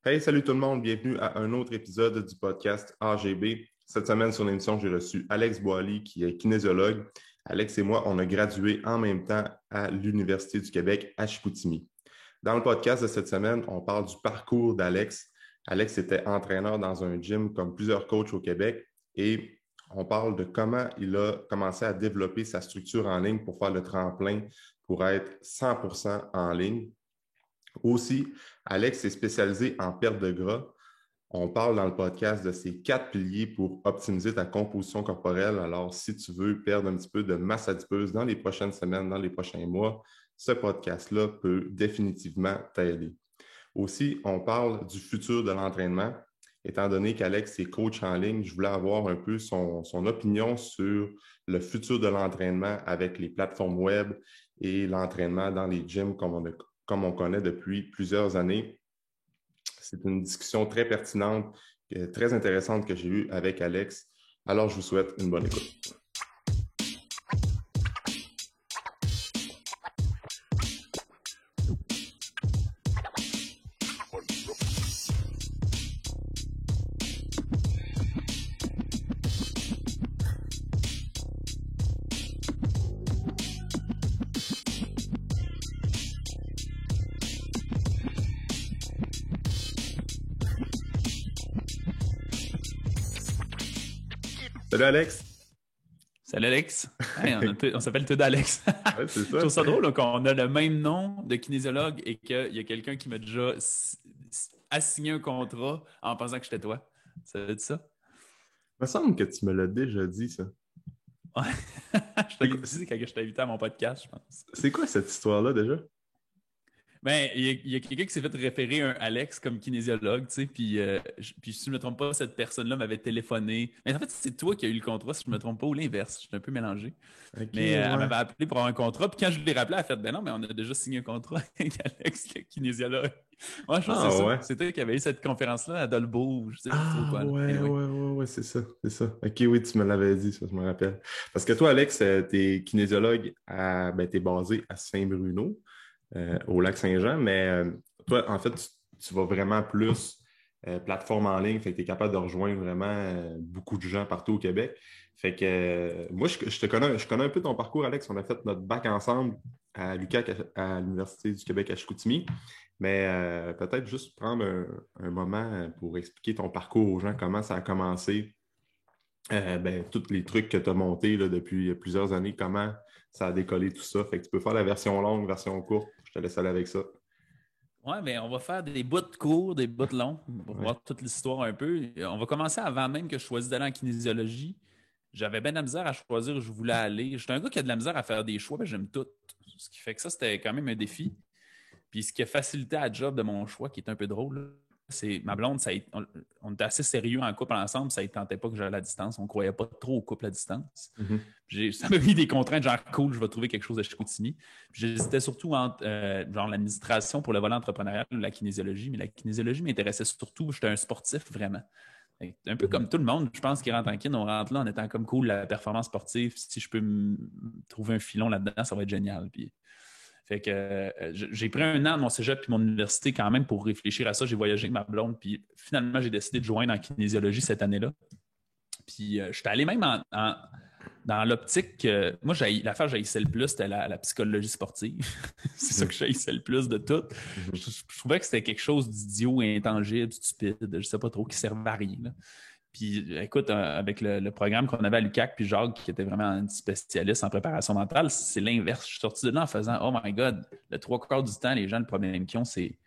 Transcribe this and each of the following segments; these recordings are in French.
Hey, salut tout le monde, bienvenue à un autre épisode du podcast AGB. Cette semaine sur l'émission, j'ai reçu Alex Boily, qui est kinésiologue. Alex et moi, on a gradué en même temps à l'Université du Québec à Chicoutimi. Dans le podcast de cette semaine, on parle du parcours d'Alex. Alex était entraîneur dans un gym comme plusieurs coachs au Québec et on parle de comment il a commencé à développer sa structure en ligne pour faire le tremplin pour être 100% en ligne. Aussi, Alex est spécialisé en perte de gras. On parle dans le podcast de ces 4 piliers pour optimiser ta composition corporelle. Alors, si tu veux perdre un petit peu de masse adipeuse dans les prochaines semaines, dans les prochains mois, ce podcast-là peut définitivement t'aider. Aussi, on parle du futur de l'entraînement. Étant donné qu'Alex est coach en ligne, je voulais avoir un peu son opinion sur le futur de l'entraînement avec les plateformes web et l'entraînement dans les gyms comme on connaît depuis plusieurs années. C'est une discussion très pertinente, très intéressante que j'ai eue avec Alex. Alors, je vous souhaite une bonne écoute. Salut Alex! Salut Alex. Hey, on s'appelle tout Alex. Ouais, c'est Je ça. trouve ça drôle là, qu'on a le même nom de kinésiologue et qu'il y a quelqu'un qui m'a déjà assigné un contrat en pensant que j'étais toi. Ça veut dire ça? Il me semble que tu me l'as déjà dit, ça. Ouais. Je C'est t'avais quoi, dit quand je t'ai invité à mon podcast, je pense. c'est quoi cette histoire-là déjà? Ben, il y a quelqu'un qui s'est fait référer un Alex comme kinésiologue, tu sais, puis si je ne me trompe pas, cette personne-là m'avait téléphoné. Mais en fait, c'est toi qui as eu le contrat, si je ne me trompe pas, ou l'inverse. Je suis un peu mélangé. OK, Mais elle ouais. m'avait appelé pour avoir un contrat. Puis quand je l'ai rappelé, elle a fait ben non, mais on a déjà signé un contrat avec Alex, le kinésiologue. Moi, je pense que Ah c'est ça. ouais. C'est qui avait eu cette conférence-là à Dolbeau, ou je sais plus trop Ah quoi. Là. ouais, Anyway. ouais, ouais, ouais, c'est ça, c'est ça. OK, oui, tu me l'avais dit, ça, je me rappelle. Parce que toi, Alex, t'es kinésiologue t'es basé à Saint-Bruno, au Lac-Saint-Jean, mais toi, en fait, tu vas vraiment plus plateforme en ligne, fait que tu es capable de rejoindre vraiment beaucoup de gens partout au Québec. Fait que moi, je connais un peu ton parcours, Alex. On a fait notre bac ensemble à l'UQAC, à l'Université du Québec à Chicoutimi. Mais peut-être juste prendre un moment pour expliquer ton parcours aux gens, comment ça a commencé, tous les trucs que tu as montés là, depuis plusieurs années, comment ça a décollé tout ça. Fait que tu peux faire la version longue, version courte. Je te laisse aller avec ça. Ouais, ben on va faire des bouts de cours, des bouts de longs, pour Ouais. voir toute l'histoire un peu. On va commencer avant même que je choisisse d'aller en kinésiologie. J'avais bien de la misère à choisir où je voulais aller. J'étais un gars qui a de la misère à faire des choix, ben j'aime tout. Ce qui fait que ça, c'était quand même un défi. Puis ce qui a facilité la job de mon choix, qui est un peu drôle, c'est ma blonde, on était assez sérieux en couple ensemble, ça ne tentait pas que j'aille à la distance. On ne croyait pas trop au couple à distance. Mhm. Ça m'a mis des contraintes, genre cool, je vais trouver quelque chose de Chicoutimi. J'hésitais surtout entre genre l'administration pour le volet entrepreneurial ou la kinésiologie, mais la kinésiologie m'intéressait surtout, j'étais un sportif vraiment. Un peu Mhm. comme tout le monde, je pense, qui rentre en kin, on rentre là en étant comme cool, la performance sportive. Si je peux me trouver un filon là-dedans, ça va être génial. Puis, fait que j'ai pris un an de mon cégep puis mon université quand même pour réfléchir à ça. J'ai voyagé avec ma blonde, puis finalement, j'ai décidé de joindre en kinésiologie cette année-là. Puis je suis allé même dans l'optique que moi, l'affaire que j'haïssais le plus, c'était la psychologie sportive. C'est ça que j'haïssais le plus de tout. Mhm. Je trouvais que c'était quelque chose d'idiot, intangible, stupide, je sais pas trop, qui servait à rien. Là. Puis écoute, avec le programme qu'on avait à l'UQAC, puis Jacques, qui était vraiment un spécialiste en préparation mentale, c'est l'inverse. Je suis sorti de là en faisant Oh my God, le 3 quarts du temps, les gens, le problème qu'ils ont, c'est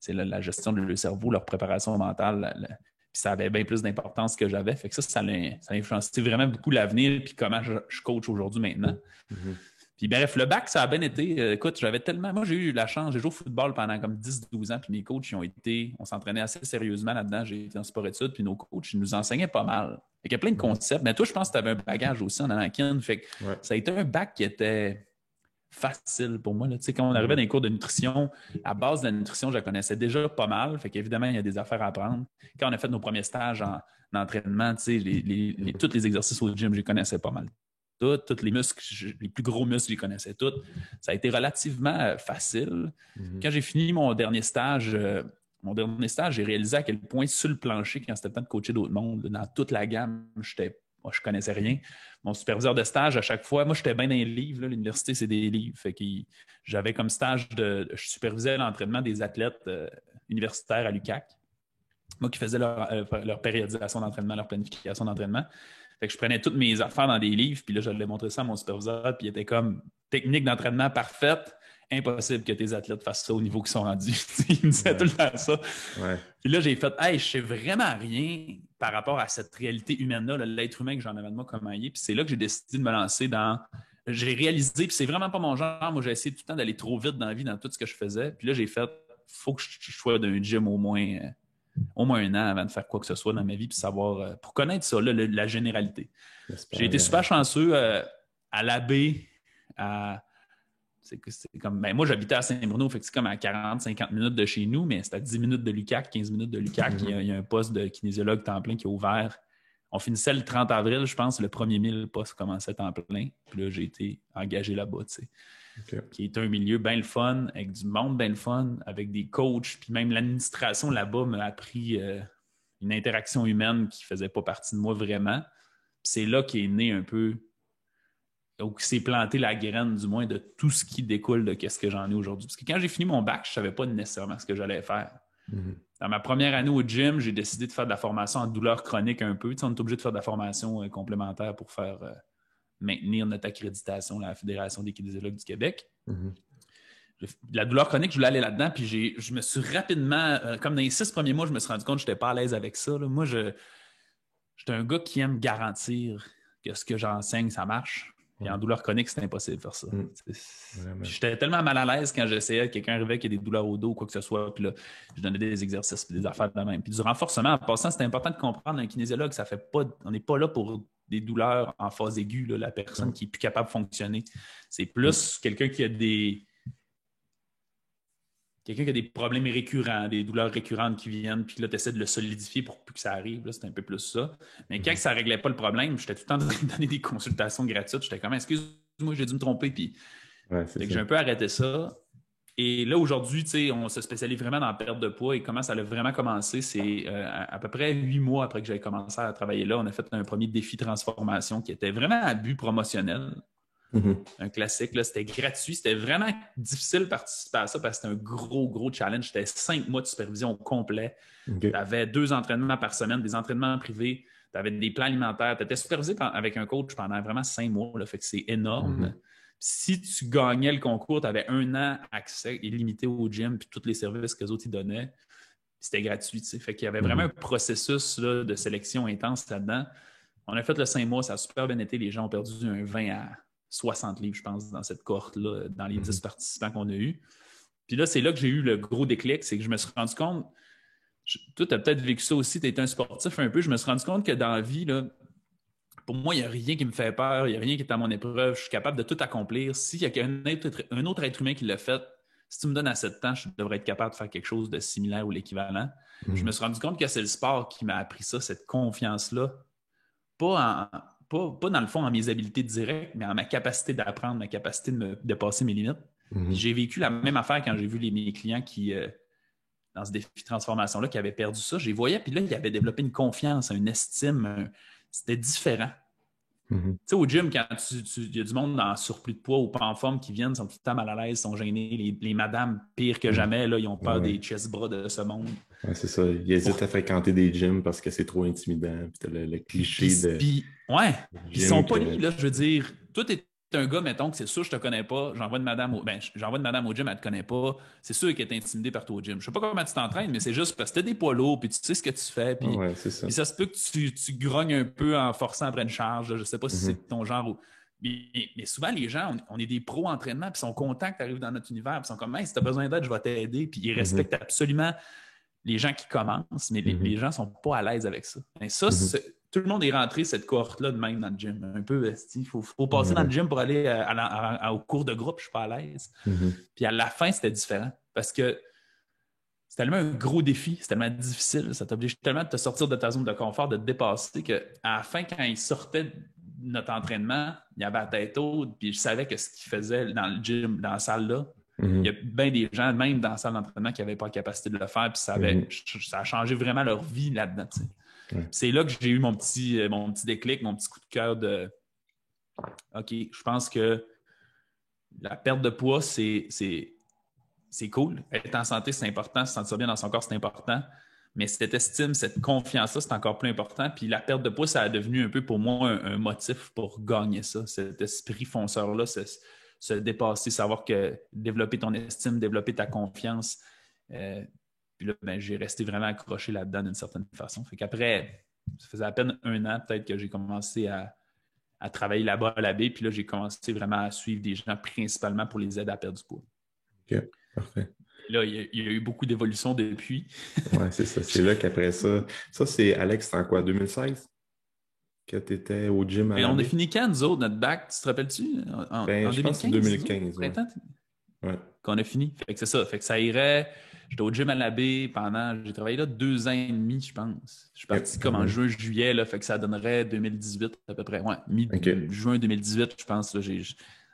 la gestion de leur cerveau, leur préparation mentale. Puis ça avait bien plus d'importance que j'avais. Fait que ça a influencé vraiment beaucoup l'avenir puis comment je coach aujourd'hui maintenant. Mhm. Puis bref, le bac, ça a bien été. Écoute, j'avais tellement. Moi, j'ai eu la chance, j'ai joué au football pendant comme 10-12 ans, puis mes coachs, on s'entraînait assez sérieusement là-dedans. J'ai été en sport-études, puis nos coachs, ils nous enseignaient pas mal. Fait qu'il y a plein de Mhm. concepts. Mais toi, je pense que tu avais un bagage aussi en anakin. Fait que Ouais. ça a été un bac qui était facile pour moi. Là. Tu sais, quand on arrivait Mhm. dans les cours de nutrition, la base de la nutrition, je la connaissais déjà pas mal. Fait qu'évidemment, il y a des affaires à apprendre. Quand on a fait nos premiers stages en entraînement, tu sais, tous les exercices au gym, je les connaissais pas mal. Tous les muscles, les plus gros muscles, je les connaissais tous. Ça a été relativement facile. Mhm. Quand j'ai fini mon dernier stage, mon dernier stage, j'ai réalisé à quel point sur le plancher, quand c'était le temps de coacher d'autres mondes, dans toute la gamme, moi, je connaissais rien. Mon superviseur de stage, à chaque fois, moi, j'étais bien dans les livres. Là, l'université, c'est des livres. Fait que j'avais comme stage je supervisais l'entraînement des athlètes universitaires à l'UQAC. Moi qui faisais leur périodisation d'entraînement, leur planification d'entraînement. Fait que je prenais toutes mes affaires dans des livres, puis là, je l'ai montré ça à mon superviseur, puis il était comme technique d'entraînement parfaite, impossible que tes athlètes fassent ça au niveau qu'ils sont rendus. Il me disait tout le temps ça. Ouais. Puis là, j'ai fait, hey, je sais vraiment rien par rapport à cette réalité humaine-là, l'être humain que j'en avais de moi comment il est. Puis c'est là que j'ai décidé de me lancer dans. J'ai réalisé, puis c'est vraiment pas mon genre. Moi, j'ai essayé tout le temps d'aller trop vite dans la vie, dans tout ce que je faisais. Puis là, j'ai fait, faut que je sois d'un gym au moins 1 an avant de faire quoi que ce soit dans ma vie, puis savoir, pour connaître ça, là, la généralité. J'ai été super chanceux à la baie, c'est comme, ben moi, j'habitais à Saint-Bruno, fait que c'est comme à 40-50 minutes de chez nous, mais c'est à 10 minutes de l'UQAC, 15 minutes de l'UQAC. Il y a un poste de kinésiologue temps plein qui est ouvert. On finissait le 30 avril, je pense, le premier 1000 postes commençait temps plein. Puis là, j'ai été engagé là-bas, tu sais. Okay. Qui est un milieu bien le fun, avec du monde bien le fun, avec des coachs, puis même l'administration là-bas m'a appris une interaction humaine qui ne faisait pas partie de moi vraiment. Puis c'est là qu'est né un peu, ou qui s'est planté la graine, du moins, de tout ce qui découle de ce que j'en ai aujourd'hui. Parce que quand j'ai fini mon bac, je ne savais pas nécessairement ce que j'allais faire. Mm-hmm. Dans ma première année au gym, j'ai décidé de faire de la formation en douleur chronique un peu. Tu sais, on est obligé de faire de la formation complémentaire pour faire maintenir notre accréditation à la Fédération des kinésiologues du Québec. Mm-hmm. La douleur chronique, je voulais aller là-dedans, puis je me suis rapidement, comme dans les 6 premiers mois, je me suis rendu compte que je n'étais pas à l'aise avec ça. Là. Moi, j'étais un gars qui aime garantir que ce que j'enseigne, ça marche. Puis en douleur chronique, c'est impossible de faire ça. J'étais tellement mal à l'aise quand j'essayais, quelqu'un arrivait qui a des douleurs au dos ou quoi que ce soit, puis là, je donnais des exercices puis des affaires de même. Puis du renforcement, en passant, c'est important de comprendre un kinésiologue, ça fait pas, on n'est pas là pour des douleurs en phase aiguë, là, la personne qui est plus capable de fonctionner. C'est plus quelqu'un qui a des problèmes récurrents, des douleurs récurrentes qui viennent, puis là, tu essaies de le solidifier pour plus que ça arrive. Là, c'est un peu plus ça. Mais quand ça ne réglait pas le problème, j'étais tout le temps en train de donner des consultations gratuites. J'étais comme, excuse-moi, j'ai dû me tromper. Puis j'ai un peu arrêté ça. Et là, aujourd'hui, on se spécialise vraiment dans la perte de poids. Et comment ça a vraiment commencé, c'est à peu près 8 mois après que j'avais commencé à travailler là, on a fait un premier défi transformation qui était vraiment à but promotionnel. Mm-hmm. Un classique, là, c'était gratuit. C'était vraiment difficile de participer à ça parce que c'était un gros challenge. C'était 5 mois de supervision complet. Okay. Tu avais 2 entraînements par semaine, des entraînements privés. Tu avais des plans alimentaires. Tu étais supervisé avec un coach pendant vraiment 5 mois. Là, fait que c'est énorme. Mm-hmm. Si tu gagnais le concours, tu avais 1 an accès illimité au gym puis tous les services que les autres y donnaient. C'était gratuit. T'sais. Fait qu'il y avait vraiment un processus là, de sélection intense là-dedans. On a fait le 5 mois. Ça a super bien été. Les gens ont perdu un 20 à 60 livres, je pense, dans cette cohorte-là, dans les 10 participants qu'on a eus. Puis là, c'est là que j'ai eu le gros déclic, c'est que je me suis rendu compte, toi, tu as peut-être vécu ça aussi, tu es un sportif un peu, je me suis rendu compte que dans la vie, là, pour moi, il n'y a rien qui me fait peur, il n'y a rien qui est à mon épreuve, je suis capable de tout accomplir. S'il y a un autre être humain qui l'a fait, si tu me donnes assez de temps, je devrais être capable de faire quelque chose de similaire ou l'équivalent. Je me suis rendu compte que c'est le sport qui m'a appris ça, cette confiance-là, pas dans le fond en mes habiletés directes, mais en ma capacité d'apprendre, ma capacité de me dépasser mes limites. Mm-hmm. J'ai vécu la même affaire quand j'ai vu mes clients qui, dans ce défi de transformation-là, qui avaient perdu ça. Je les voyais, puis là, ils avaient développé une confiance, une estime. C'était différent. Mm-hmm. Tu sais, au gym, quand il y a du monde en surplus de poids ou pas en forme qui viennent, sont tout le temps mal à l'aise, sont gênés. Les madames, pire que jamais, là, ils ont peur des chest-bras de ce monde. Ouais, c'est ça. Ils hésitent à fréquenter des gyms parce que c'est trop intimidant. Puis t'as le cliché de. Ils sont polis, là, je veux dire. Toi, t'es un gars, mettons, que c'est sûr, je te connais pas. J'envoie une madame au gym, elle te connaît pas. C'est sûr qu'elle est intimidée par toi au gym. Je sais pas comment tu t'entraînes, mais c'est juste parce que t'as des poids lourds, puis tu sais ce que tu fais. Puis, c'est ça. Puis ça se peut que tu grognes un peu en forçant après une charge. Là. Je sais pas si c'est ton genre. Mais souvent, les gens, on est des pros entraînement, puis ils sont contents que tu arrives dans notre univers, puis ils sont comme, hey, si tu as besoin d'aide, je vais t'aider. Puis ils respectent absolument les gens qui commencent, mais les gens ne sont pas à l'aise avec ça. Et ça, tout le monde est rentré cette cohorte-là de même dans le gym. Un peu, il faut passer dans le gym pour aller au cours de groupe, je ne suis pas à l'aise. Puis à la fin, c'était différent parce que c'est tellement un gros défi, c'est tellement difficile, ça t'oblige tellement de te sortir de ta zone de confort, de te dépasser, qu'à la fin, quand ils sortaient de notre entraînement, il y avait la tête haute, puis je savais que ce qu'ils faisaient dans le gym, dans la salle-là, Il y a bien des gens, même dans la salle d'entraînement, qui n'avaient pas la capacité de le faire, puis ça a changé vraiment leur vie là-dedans. C'est là que j'ai eu mon petit déclic, mon petit coup de cœur de OK, je pense que la perte de poids, c'est cool. Être en santé, c'est important. Se sentir bien dans son corps, c'est important. Mais cette estime, cette confiance-là, c'est encore plus important. Puis la perte de poids, ça a devenu un peu pour moi un motif pour gagner ça. Cet esprit fonceur-là, se dépasser, savoir que développer ton estime, développer ta confiance. Puis là, j'ai resté vraiment accroché là-dedans d'une certaine façon. Fait qu'après, ça faisait à peine 1 an peut-être que j'ai commencé à travailler là-bas à la baie. Puis là, j'ai commencé vraiment à suivre des gens principalement pour les aider à perdre du poids. OK, parfait. Là, il y a eu beaucoup d'évolutions depuis. Oui, c'est ça. C'est là qu'après ça. Ça, c'est Alex, c'est en quoi, 2016? Que tu étais au gym à la On a baie? fini quand, nous autres, notre bac? Tu te rappelles-tu? En Je pense que c'est 2015. Ouais. Ouais. Qu'on a fini. Fait que c'est ça. Fait que ça irait. J'étais au gym à la baie pendant. J'ai travaillé là 2 ans et demi, je pense. Je suis parti comme en juin, juillet, là, fait que ça donnerait 2018 à peu près. Ouais, mi-juin 2018, je pense. Là,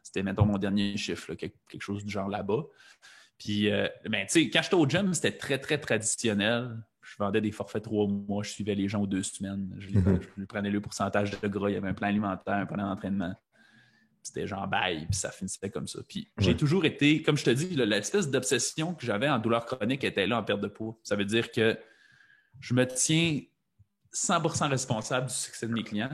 c'était, mettons, mon dernier chiffre, là, quelque chose du genre là-bas. Puis, tu sais, quand j'étais au gym, c'était très, très traditionnel. Je vendais des forfaits 3 mois, je suivais les gens aux 2 semaines. Je prenais le pourcentage de gras, il y avait un plan alimentaire, un plan d'entraînement. C'était genre bail, puis ça finissait comme ça. Puis j'ai toujours été, comme je te dis, l'espèce d'obsession que j'avais en douleur chronique était là en perte de poids. Ça veut dire que je me tiens 100% responsable du succès de mes clients.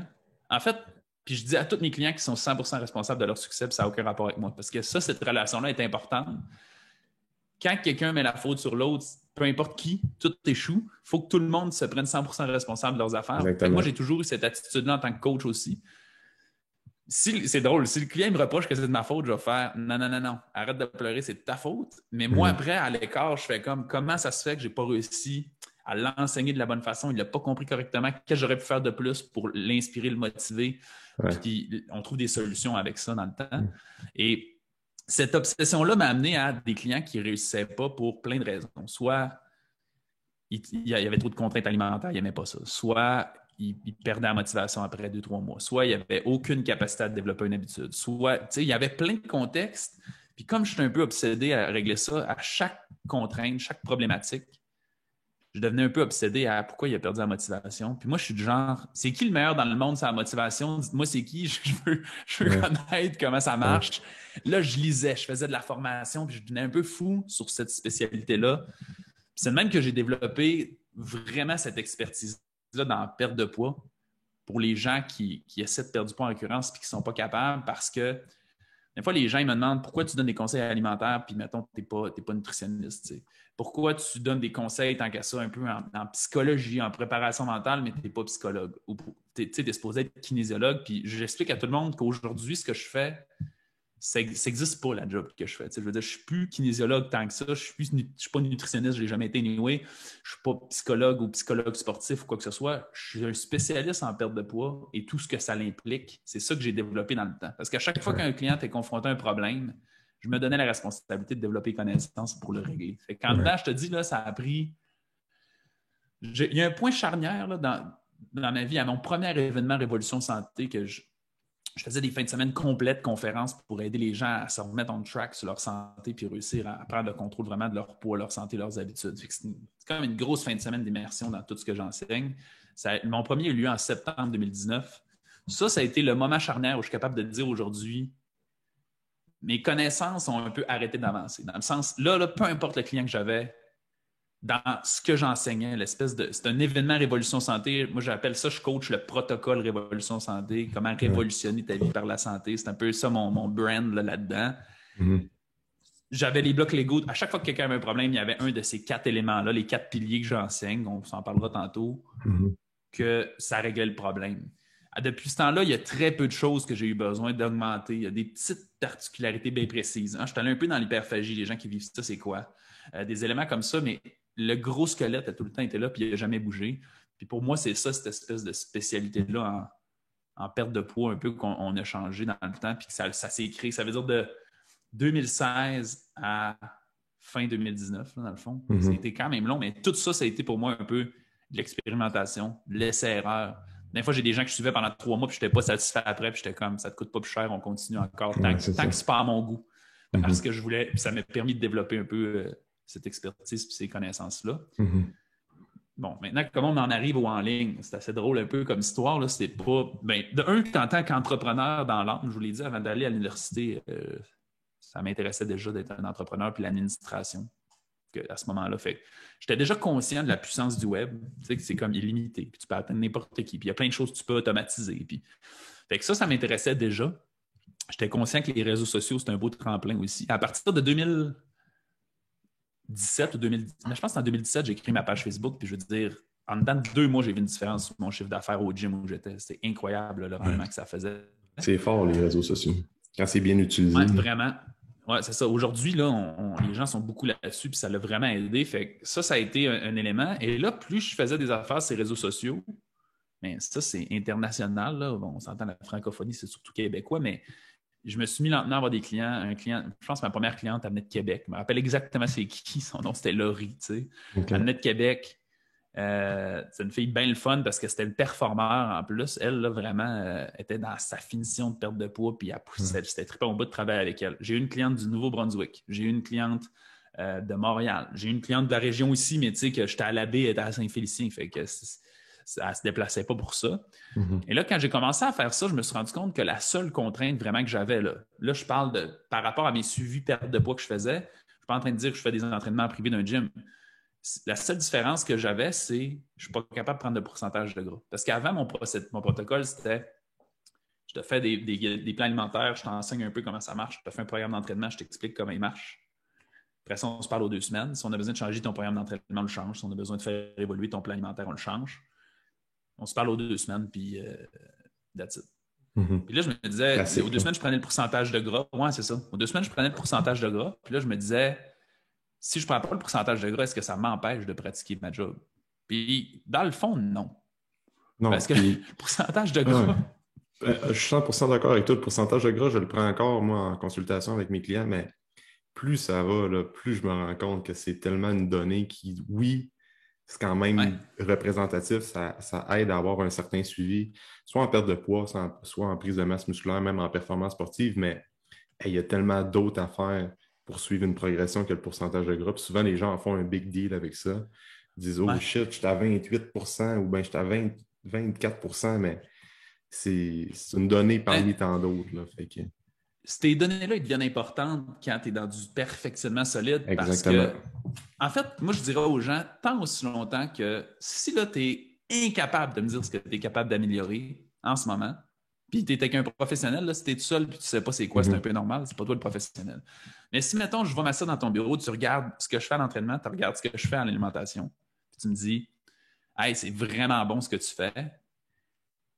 En fait, puis je dis à tous mes clients qui sont 100% responsables de leur succès, puis ça n'a aucun rapport avec moi. Parce que ça, cette relation-là est importante. Quand quelqu'un met la faute sur l'autre, peu importe qui, tout échoue. Il faut que tout le monde se prenne 100% responsable de leurs affaires. Moi, j'ai toujours eu cette attitude-là en tant que coach aussi. C'est drôle, si le client me reproche que c'est de ma faute, je vais faire non, arrête de pleurer, c'est de ta faute. Mais moi, après, à l'écart, je fais comme comment ça se fait que j'ai pas réussi à l'enseigner de la bonne façon, il n'a pas compris correctement, qu'est-ce que j'aurais pu faire de plus pour l'inspirer, le motiver. Puis on trouve des solutions avec ça dans le temps. Et cette obsession-là m'a amené à des clients qui ne réussissaient pas pour plein de raisons. Soit il y avait trop de contraintes alimentaires, il n'aimait pas ça. Soit il perdait la motivation après 2-3 mois. Soit il n'y avait aucune capacité à développer une habitude. Soit, tu sais, il y avait plein de contextes. Puis comme je suis un peu obsédé à régler ça, à chaque contrainte, chaque problématique, je devenais un peu obsédé à pourquoi il a perdu la motivation. Puis moi, je suis du genre, c'est qui le meilleur dans le monde sur la motivation? Dites-moi c'est qui, je veux connaître comment ça marche. Là, je lisais, je faisais de la formation, puis je devenais un peu fou sur cette spécialité-là. Puis c'est de même que j'ai développé vraiment cette expertise-là dans la perte de poids pour les gens qui essaient de perdre du poids en récurrence puis qui ne sont pas capables parce que des fois, les gens ils me demandent pourquoi tu donnes des conseils alimentaires puis, mettons, tu n'es pas nutritionniste. T'sais. Pourquoi tu donnes des conseils tant qu'à ça un peu en psychologie, en préparation mentale, mais tu n'es pas psychologue. Tu es supposé être kinésiologue. Puis j'explique à tout le monde qu'aujourd'hui, ce que je fais, ça n'existe pas la job que je fais. Je veux dire, je ne suis plus kinésiologue tant que ça. Je ne suis pas nutritionniste, je ne l'ai jamais été anyway. Je ne suis pas psychologue ou psychologue sportif ou quoi que ce soit. Je suis un spécialiste en perte de poids et tout ce que ça l'implique. C'est ça que j'ai développé dans le temps. Parce qu'à chaque fois qu'un client est confronté à un problème, je me donnais la responsabilité de développer les connaissances pour le régler. Fait qu'en dedans, je te dis, là, ça a pris... Il y a un point charnière là, dans ma vie, à mon premier événement Révolution Santé que je faisais des fins de semaine complètes, conférences pour aider les gens à se remettre on track sur leur santé puis réussir à prendre le contrôle vraiment de leur poids, leur santé, leurs habitudes. C'est comme une grosse fin de semaine d'immersion dans tout ce que j'enseigne. Mon premier a eu lieu en septembre 2019. Ça a été le moment charnière où je suis capable de dire aujourd'hui mes connaissances ont un peu arrêté d'avancer. Dans le sens, là, peu importe le client que j'avais, dans ce que j'enseignais, c'est un événement Révolution Santé. Moi, j'appelle ça, je coach le protocole Révolution Santé, comment révolutionner ta vie par la santé. C'est un peu ça mon brand là-dedans. J'avais les blocs Lego. À chaque fois que quelqu'un avait un problème, il y avait un de ces 4 éléments-là, les 4 piliers que j'enseigne, on s'en parlera tantôt, que ça réglait le problème. Depuis ce temps-là, il y a très peu de choses que j'ai eu besoin d'augmenter. Il y a des petites particularités bien précises. Je suis allé un peu dans l'hyperphagie. Les gens qui vivent ça, c'est quoi? Des éléments comme ça, mais le gros squelette a tout le temps été là puis il n'a jamais bougé. Puis pour moi, c'est ça, cette espèce de spécialité-là en perte de poids un peu qu'on a changé dans le temps puis que ça s'est créé. Ça veut dire de 2016 à fin 2019, là, dans le fond. Ça a été quand même long, mais tout ça, ça a été pour moi un peu de l'expérimentation, de l'essai-erreur. Des fois, j'ai des gens que je suivais pendant 3 mois puis je n'étais pas satisfait après puis j'étais comme, ça ne te coûte pas plus cher, on continue encore tant que c'est pas à mon goût. parce que je voulais, ça m'a permis de développer un peu cette expertise et ces connaissances-là. Bon, maintenant, comment on en arrive au en ligne? C'est assez drôle un peu comme histoire. Là. C'est pas. Ben, de un, en tant qu'entrepreneur dans l'âme, je vous l'ai dit avant d'aller à l'université, ça m'intéressait déjà d'être un entrepreneur puis l'administration à ce moment-là. Fait j'étais déjà conscient de la puissance du web. Tu sais que c'est comme illimité, puis tu peux atteindre n'importe qui. Puis il y a plein de choses que tu peux automatiser. Puis... Fait que ça m'intéressait déjà. J'étais conscient que les réseaux sociaux, c'est un beau tremplin aussi. À partir de 2017 ou 2010, mais je pense qu'en 2017, j'ai créé ma page Facebook, puis je veux dire, en dedans de 2 mois, j'ai vu une différence sur mon chiffre d'affaires au gym où j'étais. C'était incroyable le rendement que ça faisait. C'est fort, les réseaux sociaux, quand c'est bien utilisé. Ouais, vraiment. Oui, c'est ça. Aujourd'hui, là, les gens sont beaucoup là-dessus, puis ça l'a vraiment aidé. Fait que ça a été un élément. Et là, plus je faisais des affaires sur les réseaux sociaux, mais ça, c'est international. Là. Bon, on s'entend, la francophonie, c'est surtout québécois, mais je me suis mis lentement à avoir des clients. Un client, je pense que ma première cliente, elle venait de Québec. Je me rappelle exactement c'est qui. Son nom, c'était Laurie. Tu sais. Okay. Elle venait de Québec. C'est une fille bien le fun parce que c'était le performeur en plus. Elle, là, vraiment, était dans sa finition de perte de poids, puis elle poussait. C'était trippant au bout de travailler avec elle. J'ai eu une cliente du Nouveau-Brunswick. J'ai eu une cliente de Montréal. J'ai eu une cliente de la région aussi, mais tu sais que j'étais à la baie, elle était à Saint-Félicien. Fait que elle ne se déplaçait pas pour ça. Et là, quand j'ai commencé à faire ça, je me suis rendu compte que la seule contrainte vraiment que j'avais, là je parle par rapport à mes suivis perte de poids que je faisais, je ne suis pas en train de dire que je fais des entraînements privés d'un gym. La seule différence que j'avais, c'est que je ne suis pas capable de prendre de pourcentage de gras. Parce qu'avant, mon protocole, c'était je te fais des plans alimentaires, je t'enseigne un peu comment ça marche, je te fais un programme d'entraînement, je t'explique comment il marche. Après ça, on se parle aux 2 semaines. Si on a besoin de changer ton programme d'entraînement, on le change. Si on a besoin de faire évoluer ton plan alimentaire, on le change. On se parle aux 2 semaines, puis that's it. Puis là, je me disais, aux 2 semaines, je prenais le pourcentage de gras. Ouais, c'est ça. Aux 2 semaines, je prenais le pourcentage de gras. Puis là, je me disais, si je ne prends pas le pourcentage de gras, est-ce que ça m'empêche de pratiquer ma job? Puis, dans le fond, non. Parce que le pourcentage de gras... je suis 100% d'accord avec toi. Le pourcentage de gras, je le prends encore, moi, en consultation avec mes clients, mais plus ça va, là, plus je me rends compte que c'est tellement une donnée qui, oui, c'est quand même représentatif, ça aide à avoir un certain suivi, soit en perte de poids, soit en prise de masse musculaire, même en performance sportive, mais il y a tellement d'autres affaires pour suivre une progression que le pourcentage de gras. Puis souvent, les gens en font un big deal avec ça. Ils disent « Oh shit, je suis à 28% ou bien je suis à 24%, mais c'est une donnée parmi tant d'autres. » que... Ces données-là, ils deviennent importantes quand tu es dans du perfectionnement solide. Exactement. Parce que, en fait, moi, je dirais aux gens, tant aussi longtemps que si là, tu es incapable de me dire ce que tu es capable d'améliorer en ce moment, puis tu es avec un professionnel, là, si tu es tout seul et tu ne sais pas c'est quoi, c'est un peu normal, c'est pas toi le professionnel. Mais si, mettons, je vais m'asseoir dans ton bureau, tu regardes ce que je fais à l'entraînement, tu regardes ce que je fais à l'alimentation, puis tu me dis « Hey, c'est vraiment bon ce que tu fais »,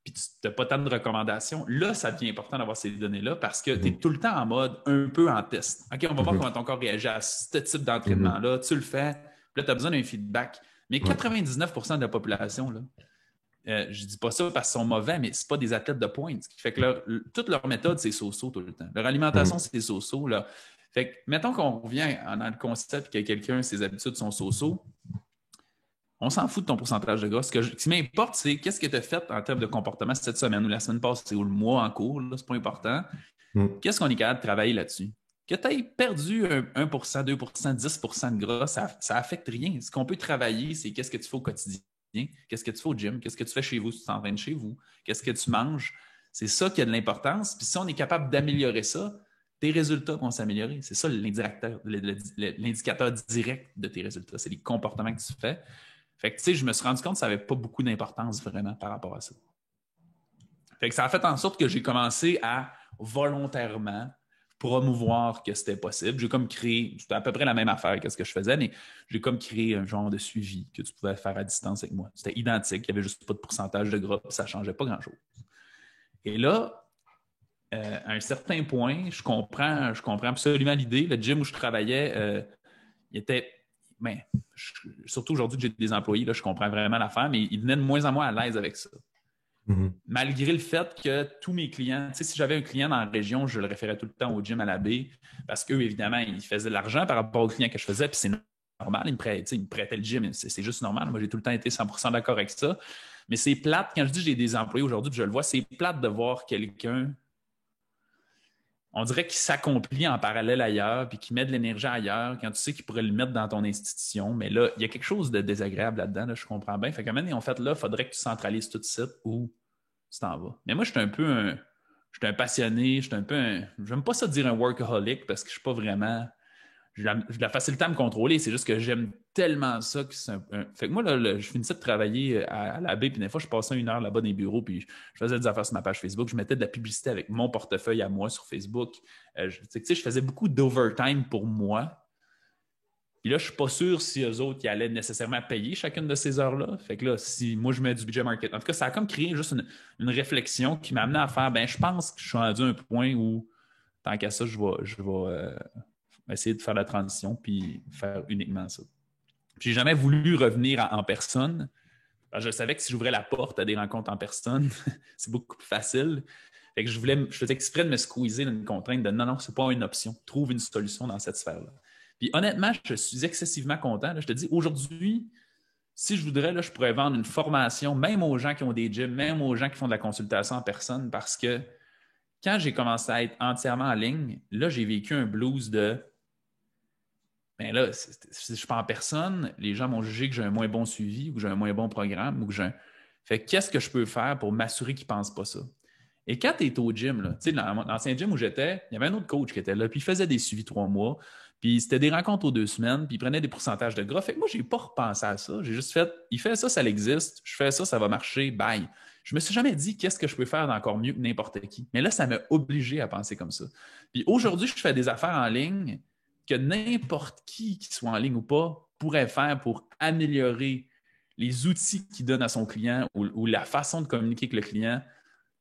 puis tu n'as pas tant de recommandations, là, ça devient important d'avoir ces données-là parce que tu es tout le temps en mode un peu en test. OK, on va voir comment ton corps réagit à ce type d'entraînement-là. Tu le fais, puis là, tu as besoin d'un feedback. Mais 99% de la population, là, je ne dis pas ça parce qu'ils sont mauvais, mais ce pas des athlètes de pointe. Ce qui fait que toute leur méthode, c'est so-so tout le temps. Leur alimentation, c'est so-so. Là. Fait que, mettons qu'on revient dans le concept que quelqu'un, ses habitudes sont so-so. On s'en fout de ton pourcentage de gras. Ce qui m'importe, c'est qu'est-ce que tu as fait en termes de comportement cette semaine ou la semaine passée ou le mois en cours. Ce n'est pas important. Qu'est-ce qu'on est capable de travailler là-dessus? Que tu aies perdu 1%, 2%, 10% de gras, ça n'affecte rien. Ce qu'on peut travailler, c'est qu'est-ce que tu fais au quotidien, qu'est-ce que tu fais au gym, qu'est-ce que tu fais chez vous si tu t'entraînes chez vous, qu'est-ce que tu manges. C'est ça qui a de l'importance. Puis si on est capable d'améliorer ça, tes résultats vont s'améliorer. C'est ça l'indicateur direct de tes résultats. C'est les comportements que tu fais. Fait que, tu sais, je me suis rendu compte que ça n'avait pas beaucoup d'importance vraiment par rapport à ça. Fait que ça a fait en sorte que j'ai commencé à volontairement promouvoir que c'était possible. J'ai comme créé, c'était à peu près la même affaire que ce que je faisais, mais j'ai comme créé un genre de suivi que tu pouvais faire à distance avec moi. C'était identique, il n'y avait juste pas de pourcentage de gras, ça ne changeait pas grand-chose. Et là, à un certain point, je comprends absolument l'idée. Le gym où je travaillais, il était... Ben, surtout aujourd'hui que j'ai des employés, là, je comprends vraiment l'affaire, mais ils venaient de moins en moins à l'aise avec ça. Malgré le fait que tous mes clients, tu sais, si j'avais un client dans la région, je le référais tout le temps au gym à la baie parce qu'eux, évidemment, ils faisaient de l'argent par rapport aux clients que je faisais, puis c'est normal, ils me prêtaient le gym, c'est juste normal. Moi, j'ai tout le temps été 100% d'accord avec ça. Mais c'est plate, quand je dis que j'ai des employés aujourd'hui, puis je le vois, c'est plate de voir quelqu'un... on dirait qu'il s'accomplit en parallèle ailleurs, puis qu'il met de l'énergie ailleurs, quand tu sais qu'il pourrait le mettre dans ton institution. Mais là, il y a quelque chose de désagréable là-dedans, là, je comprends bien. Fait qu'à un moment donné, en fait, là, il faudrait que tu centralises tout de suite ou tu t'en vas. Mais moi, je suis un passionné, j'aime pas ça dire un workaholic parce que je suis pas vraiment. J'ai de la facilité à me contrôler, c'est juste que j'aime tellement ça que c'est Fait que moi, là, je finissais de travailler à la baie, puis des fois, je passais 1 heure là-bas dans les bureaux, puis je faisais des affaires sur ma page Facebook, je mettais de la publicité avec mon portefeuille à moi sur Facebook. Tu sais, je faisais beaucoup d'overtime pour moi. Puis là, je suis pas sûr si eux autres ils allaient nécessairement payer chacune de ces heures-là. Fait que là, si moi je mets du budget market. En tout cas, ça a comme créé juste une réflexion qui m'a amené à faire je pense que je suis rendu à un point où, tant qu'à ça, je vais essayer de faire la transition puis faire uniquement ça. J'ai jamais voulu revenir en personne. Je savais que si j'ouvrais la porte à des rencontres en personne, c'est beaucoup plus facile. Fait que je faisais exprès de me squeezer dans une contrainte de non, c'est pas une option. Trouve une solution dans cette sphère-là. Puis honnêtement, je suis excessivement content. Là, je te dis, aujourd'hui, si je voudrais, là, je pourrais vendre une formation, même aux gens qui ont des gyms, même aux gens qui font de la consultation en personne, parce que quand j'ai commencé à être entièrement en ligne, là, j'ai vécu un blues de ben là, si je ne suis pas en personne, les gens m'ont jugé que j'ai un moins bon suivi ou que j'ai un moins bon programme ou que j'ai un. Fait qu'est-ce que je peux faire pour m'assurer qu'ils ne pensent pas ça? Et quand tu es au gym, là, dans l'ancien gym où j'étais, il y avait un autre coach qui était là, puis il faisait des suivis 3 mois, puis c'était des rencontres aux 2 semaines, puis il prenait des pourcentages de gras. Fait que moi, je n'ai pas repensé à ça. J'ai juste fait, il fait ça, ça existe, je fais ça, ça va marcher, bye. Je me suis jamais dit qu'est-ce que je peux faire d'encore mieux que n'importe qui. Mais là, ça m'a obligé à penser comme ça. Puis aujourd'hui, je fais des affaires en ligne que n'importe qui soit en ligne ou pas, pourrait faire pour améliorer les outils qu'il donne à son client ou la façon de communiquer avec le client,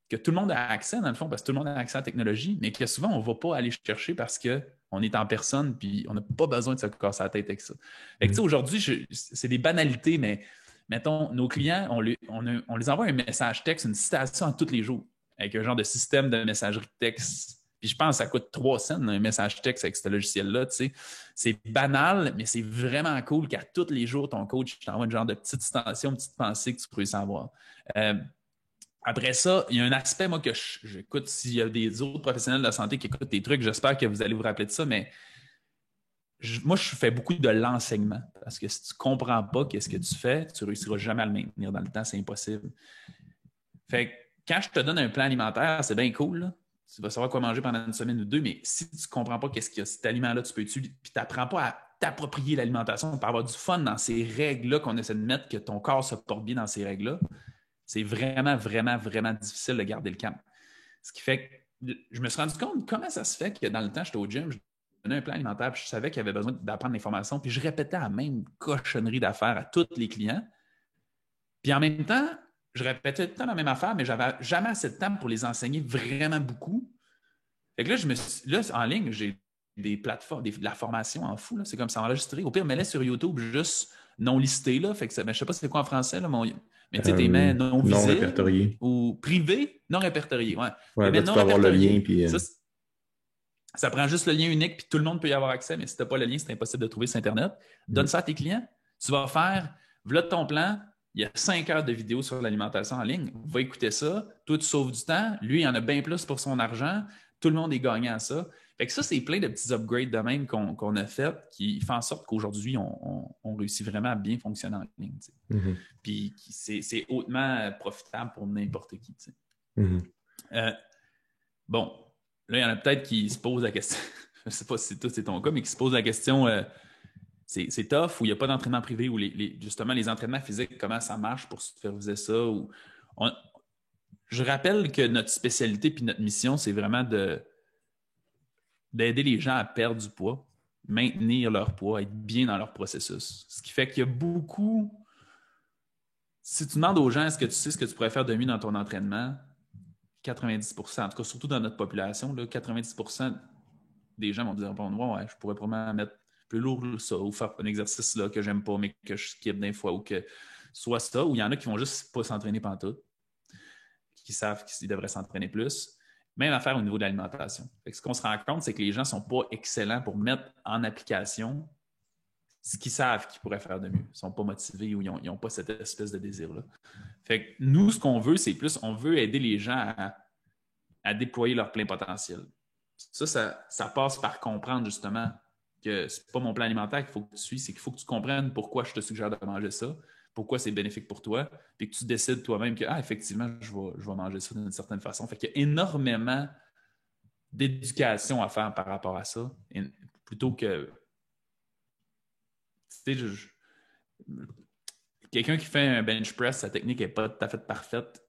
que tout le monde a accès, dans le fond, parce que tout le monde a accès à la technologie, mais que souvent, on ne va pas aller chercher parce qu'on est en personne puis on n'a pas besoin de se casser la tête avec ça. Fait que, aujourd'hui, c'est des banalités, mais mettons, nos clients, on les envoie un message texte, une citation tous les jours, avec un genre de système de messagerie texte. Puis je pense que ça coûte 3 cents un message texte avec ce logiciel-là. Tu sais. C'est banal, mais c'est vraiment cool car tous les jours, ton coach t'envoie une genre de petite citation, une petite pensée que tu peux savoir. Après ça, il y a un aspect, moi, que j'écoute, s'il y a des autres professionnels de la santé qui écoutent tes trucs, j'espère que vous allez vous rappeler de ça, mais moi, je fais beaucoup de l'enseignement parce que si tu ne comprends pas qu'est-ce que tu fais, tu ne réussiras jamais à le maintenir dans le temps, c'est impossible. Fait que quand je te donne un plan alimentaire, c'est bien cool, là. Tu vas savoir quoi manger pendant 1 semaine ou 2, mais si tu ne comprends pas qu'est-ce que cet aliment-là tu peux utiliser, puis tu n'apprends pas à t'approprier l'alimentation pour avoir du fun dans ces règles-là qu'on essaie de mettre, que ton corps se porte bien dans ces règles-là, c'est vraiment, vraiment, vraiment difficile de garder le cap. Ce qui fait que je me suis rendu compte comment ça se fait que dans le temps, j'étais au gym, je donnais un plan alimentaire, puis je savais qu'il y avait besoin d'apprendre l'information, puis je répétais la même cochonnerie d'affaires à tous les clients. Puis en même temps, je répétais tout le temps la même affaire, mais je n'avais jamais assez de temps pour les enseigner vraiment beaucoup. Fait que là, en ligne, j'ai des plateformes, de la formation en fou. Là. C'est comme ça enregistré. Au pire, mets-les sur YouTube juste non listé. Là. Fait que je ne sais pas c'est quoi en français, là, mais tu sais, t'es mets non visibles. Non répertorié. Ou privé, non répertorié. Ouais, là, tu peux avoir le lien. Puis, ça prend juste le lien unique, puis tout le monde peut y avoir accès, mais si tu n'as pas le lien, c'est impossible de trouver sur Internet. Donne ça à tes clients. Tu vas faire, voilà ton plan. Il y a 5 heures de vidéos sur l'alimentation en ligne. Va écouter ça. Toi, tu sauves du temps. Lui, il en a bien plus pour son argent. Tout le monde est gagnant à ça. Fait que ça, c'est plein de petits upgrades de même qu'on a fait qui font en sorte qu'aujourd'hui, on réussit vraiment à bien fonctionner en ligne. Puis c'est hautement profitable pour n'importe qui. Bon, là, il y en a peut-être qui se posent la question. Je ne sais pas si c'est ton cas, mais qui se posent la question c'est tough ou il n'y a pas d'entraînement privé ou justement les entraînements physiques, comment ça marche pour superviser ça? Je rappelle que notre spécialité puis notre mission, c'est vraiment d'aider les gens à perdre du poids, maintenir leur poids, être bien dans leur processus. Ce qui fait qu'il y a beaucoup... Si tu demandes aux gens, est-ce que tu sais ce que tu pourrais faire de mieux dans ton entraînement? 90%, en tout cas, surtout dans notre population, là, 90% des gens vont dire ouais, je pourrais probablement mettre plus lourd ça ou faire un exercice là, que j'aime pas, mais que je skip des fois ou que soit ça, ou il y en a qui vont juste pas s'entraîner pantoute, qui savent qu'ils devraient s'entraîner plus. Même affaire au niveau de l'alimentation. Ce qu'on se rend compte, c'est que les gens ne sont pas excellents pour mettre en application ce qu'ils savent qu'ils pourraient faire de mieux. Ils ne sont pas motivés ou ils n'ont pas cette espèce de désir-là. Fait que nous, ce qu'on veut, c'est plus, on veut aider les gens à déployer leur plein potentiel. Ça passe par comprendre justement que c'est pas mon plan alimentaire qu'il faut que tu suis, c'est qu'il faut que tu comprennes pourquoi je te suggère de manger ça, pourquoi c'est bénéfique pour toi, puis que tu décides toi-même que, effectivement, je vais manger ça d'une certaine façon. Fait qu'il y a énormément d'éducation à faire par rapport à ça, plutôt que, tu sais, quelqu'un qui fait un bench press, sa technique n'est pas tout à fait parfaite,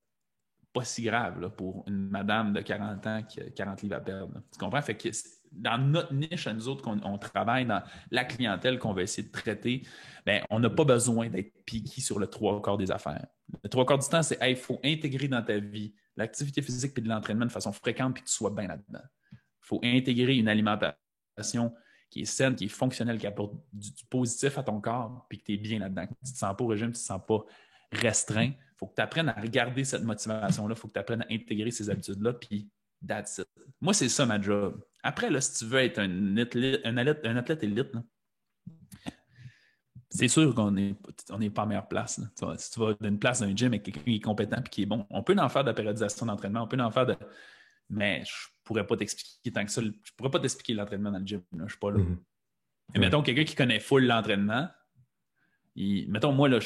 pas si grave là, pour une madame de 40 ans qui a 40 livres à perdre. Là. Tu comprends? Fait que dans notre niche, à nous autres, on travaille dans la clientèle qu'on va essayer de traiter, bien, on n'a pas besoin d'être piqué sur le 3/4 des affaires. Le 3/4 du temps, c'est il faut intégrer dans ta vie l'activité physique et de l'entraînement de façon fréquente puis que tu sois bien là-dedans. Il faut intégrer une alimentation qui est saine, qui est fonctionnelle, qui apporte du positif à ton corps puis que tu es bien là-dedans. Tu ne te sens pas au régime, tu ne te sens pas restreint. Il faut que tu apprennes à regarder cette motivation-là, il faut que tu apprennes à intégrer ces habitudes-là, puis that's it. Moi, c'est ça ma job. Après, là, si tu veux être un athlète élite, là, c'est sûr qu'on n'est pas en meilleure place. Là. Si tu vas d'une place d'un gym avec quelqu'un qui est compétent et qui est bon, on peut en faire de la périodisation d'entraînement, on peut en faire de. Mais je ne pourrais pas t'expliquer tant que ça. Je ne pourrais pas t'expliquer l'entraînement dans le gym. Là. Je ne suis pas là. Mais mettons, quelqu'un qui connaît full l'entraînement, mettons, moi, là,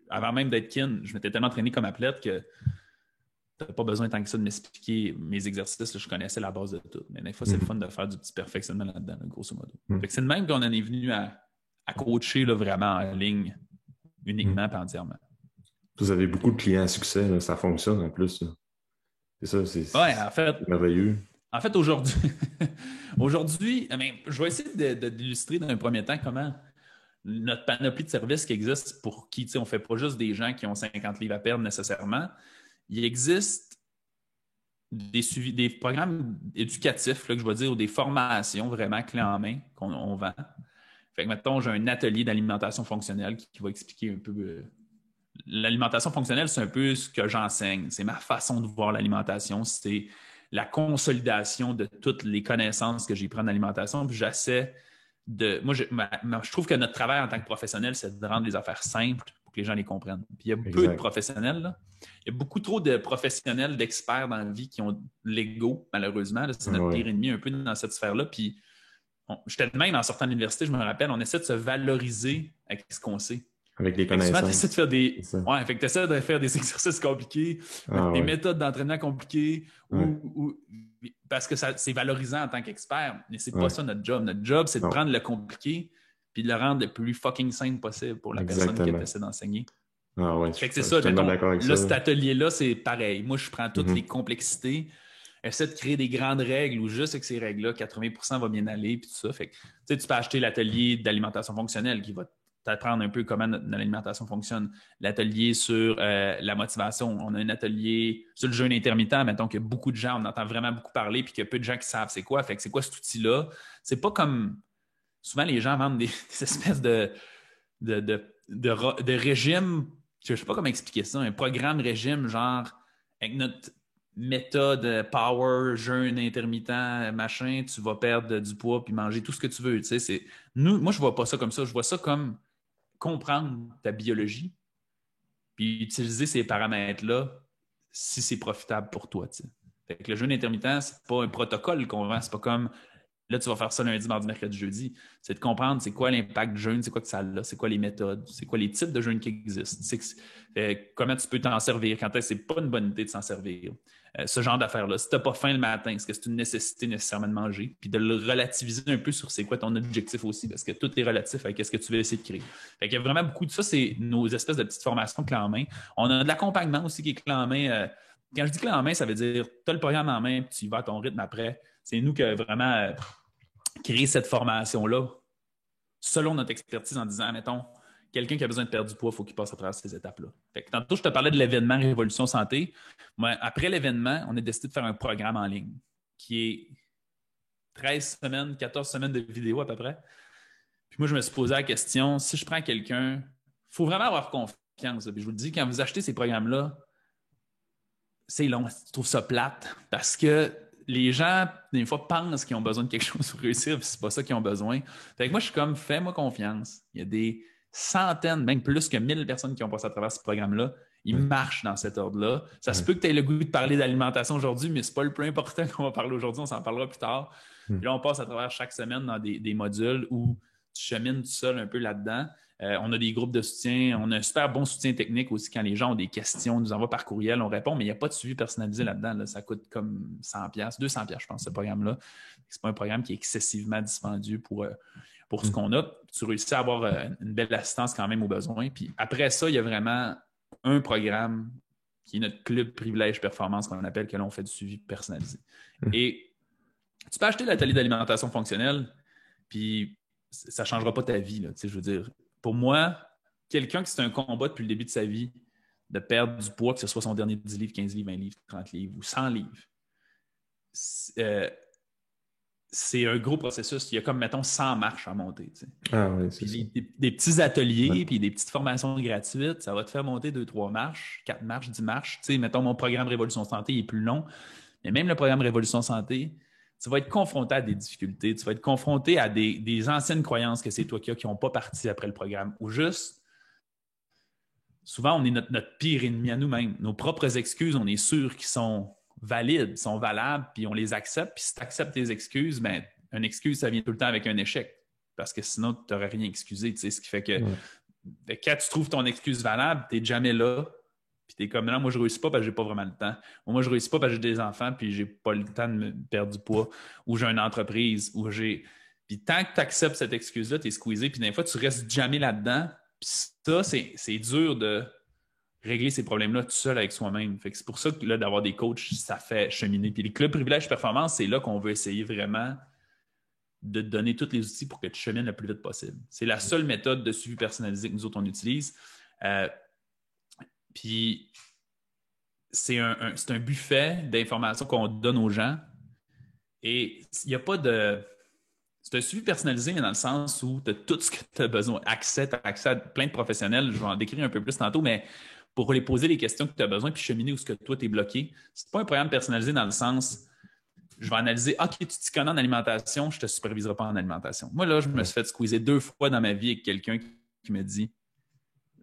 avant même d'être kin, je m'étais tellement entraîné comme athlète que tu n'as pas besoin tant que ça de m'expliquer mes exercices. Là, je connaissais la base de tout. Mais des fois, c'est le fun de faire du petit perfectionnement là-dedans, là, grosso modo. Fait que c'est de même qu'on en est venu à coacher là, vraiment en ligne, uniquement et entièrement. Vous avez beaucoup de clients à succès, là. Ça fonctionne en plus. Là. C'est ça, c'est en fait, merveilleux. En fait, aujourd'hui, je vais essayer d'illustrer dans un premier temps comment notre panoplie de services qui existe pour qui, on ne fait pas juste des gens qui ont 50 livres à perdre nécessairement. Il existe des programmes éducatifs, là, que je vais dire, ou des formations vraiment clés en main qu'on vend. Fait que, mettons, j'ai un atelier d'alimentation fonctionnelle qui va expliquer un peu. L'alimentation fonctionnelle, c'est un peu ce que j'enseigne. C'est ma façon de voir l'alimentation. C'est la consolidation de toutes les connaissances que j'ai prises en alimentation. Puis j'essaie de. Moi, je trouve que notre travail en tant que professionnel, c'est de rendre les affaires simples pour que les gens les comprennent. Puis il y a peu de professionnels, là. Il y a beaucoup trop de professionnels, d'experts dans la vie qui ont l'ego, malheureusement. Là. C'est notre pire ennemi un peu dans cette sphère-là. Puis j'étais de même en sortant de l'université, je me rappelle, on essaie de se valoriser avec ce qu'on sait. Avec les connaissances. Souvent, tu essaies de faire des. Ouais, fait que tu essaies de faire des exercices compliqués, des méthodes d'entraînement compliquées, parce que c'est valorisant en tant qu'expert. Mais c'est pas ça notre job. Notre job, c'est de prendre le compliqué puis de le rendre le plus fucking simple possible pour la personne qui essaie d'enseigner. Fait que c'est ça, cet atelier-là, c'est pareil. Moi, je prends toutes les complexités, essaie de créer des grandes règles où juste avec ces règles-là, 80% va bien aller, puis tout ça. Fait que tu peux acheter l'atelier d'alimentation fonctionnelle qui va t'apprendre un peu comment notre alimentation fonctionne. L'atelier sur la motivation. On a un atelier sur le jeûne intermittent. Mettons qu'il y a beaucoup de gens, on entend vraiment beaucoup parler, puis qu'il y a peu de gens qui savent c'est quoi. Fait que c'est quoi cet outil-là? C'est pas comme... Souvent, les gens vendent des espèces de régimes. Je sais pas comment expliquer ça. Un programme régime, genre, avec notre méthode power, jeûne intermittent, machin, tu vas perdre du poids puis manger tout ce que tu veux. Tu sais, moi, je vois pas ça comme ça. Je vois ça comme comprendre ta biologie puis utiliser ces paramètres-là si c'est profitable pour toi. Tu sais. Fait que le jeûne intermittent, c'est pas un protocole qu'on vend. C'est pas comme là, tu vas faire ça lundi, mardi, mercredi, jeudi. C'est de comprendre c'est quoi l'impact du jeûne, c'est quoi que ça a, c'est quoi les méthodes, c'est quoi les types de jeûne qui existent, comment tu peux t'en servir, quand est-ce que c'est pas une bonne idée de s'en servir. Ce genre d'affaires-là. Si tu n'as pas faim le matin, est-ce que c'est une nécessité nécessairement de manger? Puis de le relativiser un peu sur c'est quoi ton objectif aussi, parce que tout est relatif avec ce que tu veux essayer de créer. Fait qu'il y a vraiment beaucoup de ça, c'est nos espèces de petites formations clés en main. On a de l'accompagnement aussi qui est clé en main. Quand je dis clé en main, ça veut dire tu as le programme en main, puis tu y vas à ton rythme après. C'est nous qui avons vraiment créé cette formation-là selon notre expertise en disant, mettons, quelqu'un qui a besoin de perdre du poids, il faut qu'il passe à travers ces étapes-là. Fait que tantôt, je te parlais de l'événement Révolution Santé. Moi, après l'événement, on a décidé de faire un programme en ligne qui est 13 semaines, 14 semaines de vidéos à peu près. Puis moi, je me suis posé la question, si je prends quelqu'un, il faut vraiment avoir confiance. Puis je vous le dis, quand vous achetez ces programmes-là, c'est long. Tu trouves ça plate parce que les gens, des fois, pensent qu'ils ont besoin de quelque chose pour réussir, puis c'est pas ça qu'ils ont besoin. Fait que moi, je suis comme, fais-moi confiance. Il y a des centaines, même plus que 1000 personnes qui ont passé à travers ce programme-là. Ils marchent dans cet ordre-là. Ça se peut que tu aies le goût de parler d'alimentation aujourd'hui, mais c'est pas le plus important qu'on va parler aujourd'hui. On s'en parlera plus tard. Puis là, on passe à travers chaque semaine dans des modules où tu chemines tout seul un peu là-dedans. On a des groupes de soutien. On a un super bon soutien technique aussi quand les gens ont des questions. On nous envoie par courriel, on répond, mais il n'y a pas de suivi personnalisé là-dedans. Là. Ça coûte comme 100$, 200$, je pense, ce programme-là. C'est pas un programme qui est excessivement dispendieux pour ce qu'on a. Tu réussis à avoir une belle assistance quand même aux besoins. Puis après ça, il y a vraiment un programme qui est notre club privilège performance qu'on appelle, que l'on fait du suivi personnalisé. Et tu peux acheter l'atelier d'alimentation fonctionnelle, puis ça ne changera pas ta vie. Là, je veux dire, pour moi, quelqu'un qui c'est un combat depuis le début de sa vie de perdre du poids, que ce soit son dernier 10 livres, 15 livres, 20 livres, 30 livres ou 100 livres, c'est un gros processus. Il y a comme, mettons, 100 marches à monter. Tu sais. Ah oui, c'est puis ça. des petits ateliers, puis des petites formations gratuites, ça va te faire monter 2-3 marches, 4 marches, 10 marches. Tu sais, mettons, mon programme Révolution Santé est plus long, mais même le programme Révolution Santé, tu vas être confronté à des difficultés, tu vas être confronté à des anciennes croyances que c'est toi qui n'ont pas parti après le programme. Ou juste, souvent, on est notre pire ennemi à nous-mêmes. Nos propres excuses, on est sûr qu'ils sont valides, sont valables, puis on les accepte. Puis si tu acceptes tes excuses, ben, une excuse, ça vient tout le temps avec un échec. Parce que sinon, tu n'aurais rien excusé. Tu sais, ce qui fait que quand tu trouves ton excuse valable, tu n'es jamais là. Puis tu es comme, non, moi, je ne réussis pas parce que je n'ai pas vraiment le temps. Moi, je ne réussis pas parce que j'ai des enfants puis je n'ai pas le temps de me perdre du poids. Ou j'ai une entreprise. Ou j'ai. Puis tant que tu acceptes cette excuse-là, tu es squeezé. Puis des fois, tu restes jamais là-dedans. Puis ça, c'est dur de régler ces problèmes-là tout seul avec soi-même. Fait que c'est pour ça que là, d'avoir des coachs, ça fait cheminer. Puis les clubs privilèges performance, c'est là qu'on veut essayer vraiment de te donner tous les outils pour que tu chemines le plus vite possible. C'est la seule méthode de suivi personnalisé que nous autres, on utilise. Puis c'est un buffet d'informations qu'on donne aux gens. Et il n'y a pas de... C'est un suivi personnalisé, mais dans le sens où tu as tout ce que tu as besoin. Tu as accès à plein de professionnels. Je vais en décrire un peu plus tantôt, mais pour les poser les questions que tu as besoin puis cheminer où ce que toi, tu es bloqué. C'est pas un programme personnalisé dans le sens, je vais analyser, OK, tu t'y connais en alimentation, je ne te superviserai pas en alimentation. Moi, là, je me suis fait squeezer 2 fois dans ma vie avec quelqu'un qui me dit,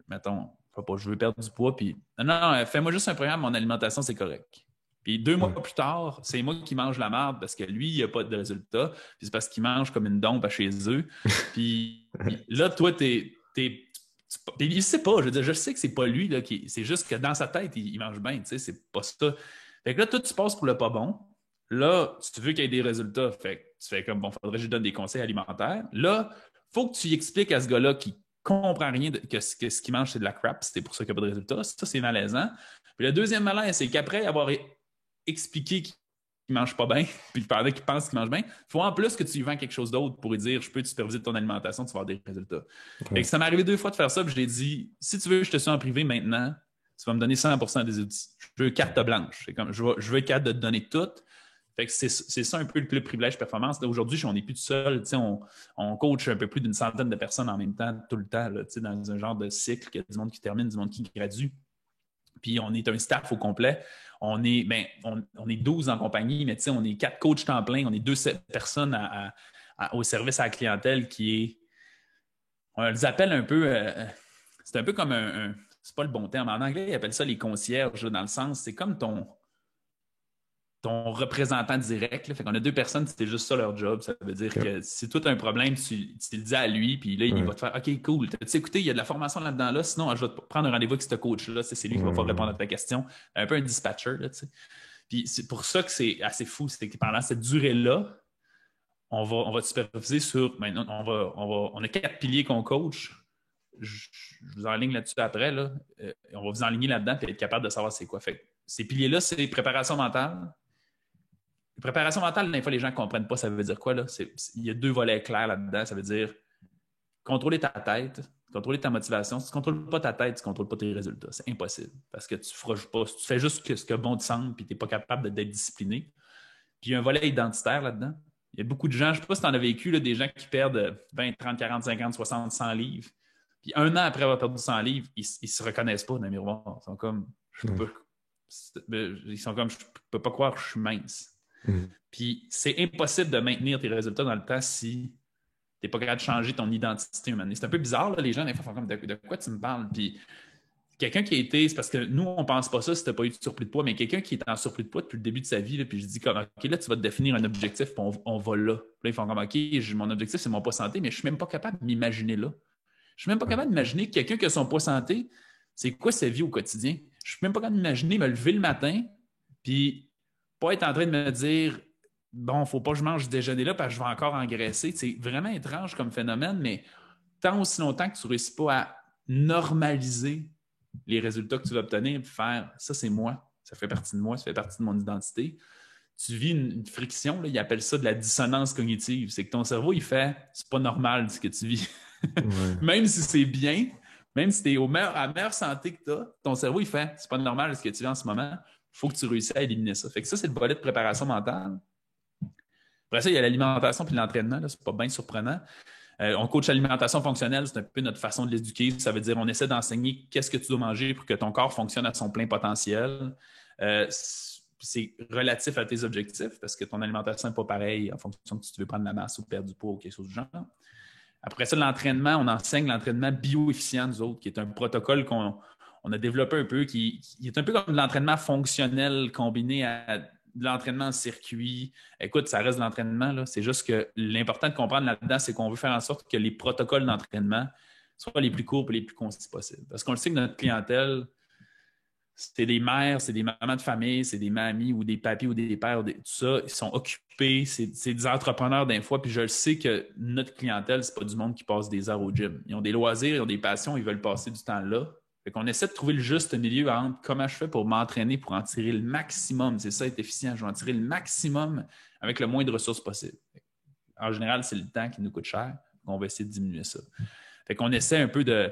mettons, je veux perdre du poids, puis non, fais-moi juste un programme, mon alimentation, c'est correct. Puis 2 mois plus tard, c'est moi qui mange la merde parce que lui, il n'a pas de résultat. Puis c'est parce qu'il mange comme une dompe à chez eux. Puis là, toi, il ne sait pas. Je veux dire, je sais que c'est pas lui. Là, c'est juste que dans sa tête, il mange bien. Tu sais, c'est pas ça. Fait que là, toi, tu passes pour le pas bon. Là, si tu veux qu'il y ait des résultats, fait que tu fais comme, bon, faudrait que je lui donne des conseils alimentaires. Là, il faut que tu y expliques à ce gars-là qui comprend rien que ce qu'il mange, c'est de la crap. C'est pour ça qu'il n'y a pas de résultats. Ça, c'est malaisant. Puis le deuxième malaise, c'est qu'après avoir expliquer qu'il ne mange pas bien, puis pendant qu'il pense qu'il mange bien, il faut en plus que tu lui vends quelque chose d'autre pour lui dire je peux te superviser ton alimentation, tu vas avoir des résultats. Fait que ça m'est arrivé 2 fois de faire ça, puis je lui ai dit si tu veux, je te suis en privé maintenant, tu vas me donner 100% des outils. Je veux carte blanche. C'est comme, je veux être capable de te donner tout. Fait que c'est ça un peu le club privilège performance. Aujourd'hui, on n'est plus tout seul. On coach un peu plus d'une centaine de personnes en même temps, tout le temps, là, dans un genre de cycle, qu'il y a du monde qui termine, du monde qui gradue. Puis on est un staff au complet. On est 12 en compagnie, mais on est 4 coachs temps plein. On est 2 personnes au service à la clientèle qui est... On les appelle un peu... c'est un peu comme c'est pas le bon terme. En anglais, ils appellent ça les concierges, dans le sens, c'est comme ton représentant direct. Là. Fait qu'on a 2 personnes, c'est juste ça leur job. Ça veut dire que si toi, tu as un problème, tu le dis à lui, puis là, il va te faire OK, cool. Tu sais, écoutez, il y a de la formation là-dedans, là. Sinon, je vais te prendre un rendez-vous avec ce coach-là. C'est lui qui va pouvoir répondre à ta question. Un peu un dispatcher, là, tu sais. Puis c'est pour ça que c'est assez fou. C'est que pendant cette durée-là, on va te superviser sur. Maintenant, on a 4 piliers qu'on coach. Je vous enligne là-dessus après. Là. On va vous enligner là-dedans et être capable de savoir c'est quoi. Fait ces piliers-là, c'est préparation mentale. Préparation mentale, des fois, les gens ne comprennent pas ça veut dire quoi. Là? Il y a 2 volets clairs là-dedans. Ça veut dire contrôler ta tête, contrôler ta motivation. Si tu ne contrôles pas ta tête, tu ne contrôles pas tes résultats. C'est impossible parce que tu fais juste ce que bon te semble et tu n'es pas capable d'être discipliné. Puis il y a un volet identitaire là-dedans. Il y a beaucoup de gens, je ne sais pas si tu en as vécu, là, des gens qui perdent 20, 30, 40, 50, 60, 100 livres. Puis 1 an après avoir perdu 100 livres, ils ne se reconnaissent pas dans le miroir. Ils sont comme, je ne peux pas croire que je suis mince. Puis c'est impossible de maintenir tes résultats dans le temps si Tu n'es pas capable de changer ton identité humaine. C'est un peu bizarre, là, les gens, des fois, font comme de quoi tu me parles? Puis quelqu'un qui a été, c'est parce que nous, on ne pense pas ça si tu n'as pas eu de surplus de poids, mais quelqu'un qui est en surplus de poids depuis le début de sa vie, là, puis je dis comme, OK, là, tu vas te définir un objectif, puis on va là. Puis là, ils font comme, OK, mon objectif, c'est mon poids santé, mais je ne suis même pas capable de m'imaginer là. Je ne suis même pas capable d'imaginer quelqu'un qui a son poids santé, c'est quoi sa vie au quotidien. Je ne suis même pas capable d'imaginer me lever le matin, puis pas être en train de me dire, bon, il ne faut pas que je mange ce déjeuner-là parce que je vais encore engraisser. C'est vraiment étrange comme phénomène, mais tant aussi longtemps que tu ne réussis pas à normaliser les résultats que tu vas obtenir, puis faire ça, c'est moi, ça fait partie de moi, ça fait partie de mon identité. Tu vis une friction, là, ils appellent ça de la dissonance cognitive. C'est que ton cerveau, il fait c'est pas normal ce que tu vis. Ouais. Même si c'est bien, même si tu es à la meilleure santé que tu as, ton cerveau, il fait c'est pas normal ce que tu vis en ce moment. Il faut que tu réussisses à éliminer ça. Fait que ça, c'est le volet de préparation mentale. Après ça, il y a l'alimentation puis l'entraînement. Là, c'est pas bien surprenant. On coach l'alimentation fonctionnelle, c'est un peu notre façon de l'éduquer. Ça veut dire on essaie d'enseigner qu'est-ce que tu dois manger pour que ton corps fonctionne à son plein potentiel. C'est relatif à tes objectifs parce que ton alimentation n'est pas pareille en fonction de si tu veux prendre de la masse ou perdre du poids ou quelque chose du genre. Après ça, l'entraînement, on enseigne l'entraînement bioefficient, nous autres, qui est un protocole qu'on a développé un peu, qui est un peu comme de l'entraînement fonctionnel combiné à de l'entraînement en circuit. Écoute, ça reste de l'entraînement, là. C'est juste que l'important de comprendre là-dedans, c'est qu'on veut faire en sorte que les protocoles d'entraînement soient les plus courts et les plus concis possibles. Parce qu'on le sait que notre clientèle, c'est des mères, c'est des mamans de famille, c'est des mamies ou des papis ou des pères, tout ça, ils sont occupés, c'est des entrepreneurs d'un fois, puis je le sais que notre clientèle, c'est pas du monde qui passe des heures au gym. Ils ont des loisirs, ils ont des passions, ils veulent passer du temps là. Fait qu'on essaie de trouver le juste milieu entre comment je fais pour m'entraîner, pour en tirer le maximum. C'est ça, être efficient. Je vais en tirer le maximum avec le moins de ressources possible. En général, c'est le temps qui nous coûte cher. On va essayer de diminuer ça. Fait qu'on essaie un peu de...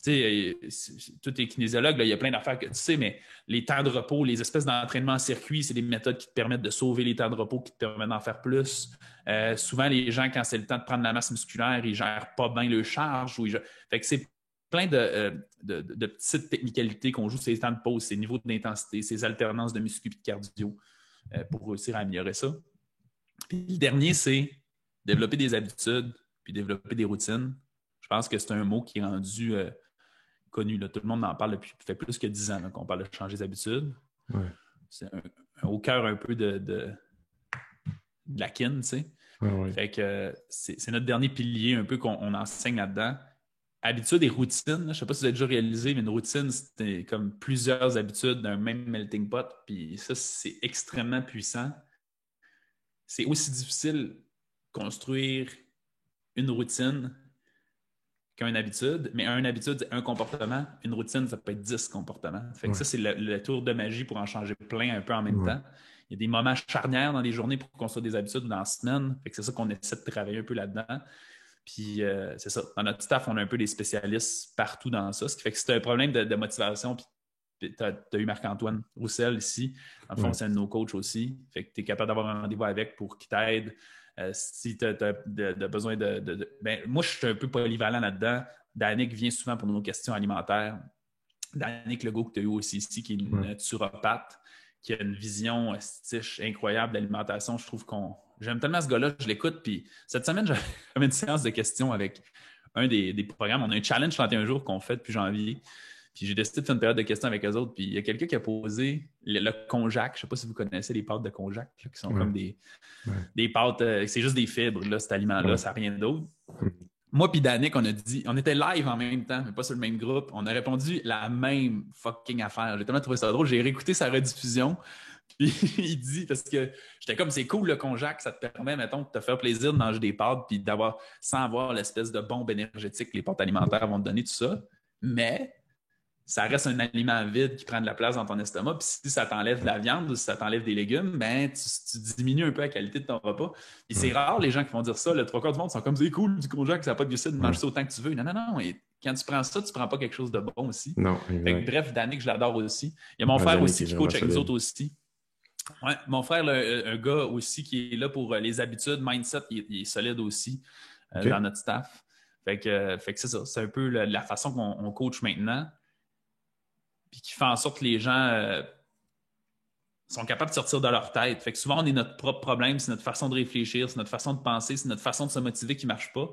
Tu sais, tout est kinésiologue, là, il y a plein d'affaires que tu sais, mais les temps de repos, les espèces d'entraînement en circuit, c'est des méthodes qui te permettent de sauver les temps de repos, qui te permettent d'en faire plus. Souvent, les gens, quand c'est le temps de prendre la masse musculaire, ils ne gèrent pas bien le charge. Fait que c'est plein de petites technicalités qu'on joue, ces temps de pause, ces niveaux d'intensité, ces alternances de muscu et de cardio pour réussir à améliorer ça. Puis le dernier, c'est développer des habitudes puis développer des routines. Je pense que c'est un mot qui est rendu connu. Là. Tout le monde en parle depuis fait plus que 10 ans là, qu'on parle de changer les habitudes. Ouais. C'est au cœur un peu de la kin, tu sais. Ouais. Fait que c'est notre dernier pilier un peu qu'on enseigne là-dedans. Habitudes et routines, je ne sais pas si vous avez déjà réalisé, mais une routine, c'est comme plusieurs habitudes d'un même melting pot. Puis ça, c'est extrêmement puissant. C'est aussi difficile construire une routine qu'une habitude, mais une habitude, c'est un comportement. Une routine, ça peut être 10 comportements. Fait que ça, c'est le tour de magie pour en changer plein un peu en même temps. Il y a des moments charnières dans les journées pour construire des habitudes ou dans la semaine. Fait que c'est ça qu'on essaie de travailler un peu là-dedans. Puis c'est ça. Dans notre staff, on a un peu des spécialistes partout dans ça. Ce qui fait que si tu as un problème de motivation, puis tu as eu Marc-Antoine Roussel ici. En fond, c'est un de nos coachs aussi. Fait que tu es capable d'avoir un rendez-vous avec pour qu'il t'aide. Si tu as besoin ben, moi, je suis un peu polyvalent là-dedans. Danick vient souvent pour nos questions alimentaires. Danick Legault, que tu as eu aussi ici, qui est une naturopathe, qui a une vision incroyable d'alimentation. Je trouve j'aime tellement ce gars-là, je l'écoute. Puis cette semaine, j'avais une séance de questions avec un des programmes. On a un challenge 31 jours qu'on fait depuis janvier. Puis j'ai décidé de faire une période de questions avec eux autres. Puis il y a quelqu'un qui a posé le konjac. Je ne sais pas si vous connaissez les pâtes de konjac, là, qui sont comme des pâtes. C'est juste des fibres, là, cet aliment-là, ça n'a rien d'autre. Moi puis Danick, on était live en même temps, mais pas sur le même groupe. On a répondu la même fucking affaire. J'ai tellement trouvé ça drôle. J'ai réécouté sa rediffusion. Puis il dit, parce que j'étais comme, c'est cool le konjac, ça te permet, mettons, de te faire plaisir de manger des pâtes puis d'avoir, sans avoir l'espèce de bombe énergétique que les pâtes alimentaires vont te donner, tout ça. Mais ça reste un aliment vide qui prend de la place dans ton estomac. Puis si ça t'enlève de la viande ou si ça t'enlève des légumes, ben tu diminues un peu la qualité de ton repas. Puis c'est rare les gens qui vont dire ça. Le 3/4 du monde sont comme c'est cool du konjac, ça n'a pas de glucides, mange ça autant que tu veux. Non. Et quand tu prends ça, tu ne prends pas quelque chose de bon aussi. Non, fait que, bref, Danick, je l'adore aussi. Il y a mon frère aussi qui coach avec nous autres aussi. Ouais, mon frère, un gars aussi qui est là pour les habitudes, mindset, il est solide aussi dans notre staff. Fait que c'est ça. C'est un peu la façon qu'on coach maintenant. Puis qui fait en sorte que les gens sont capables de sortir de leur tête. Fait que souvent, on est notre propre problème, c'est notre façon de réfléchir, c'est notre façon de penser, c'est notre façon de se motiver qui ne marche pas.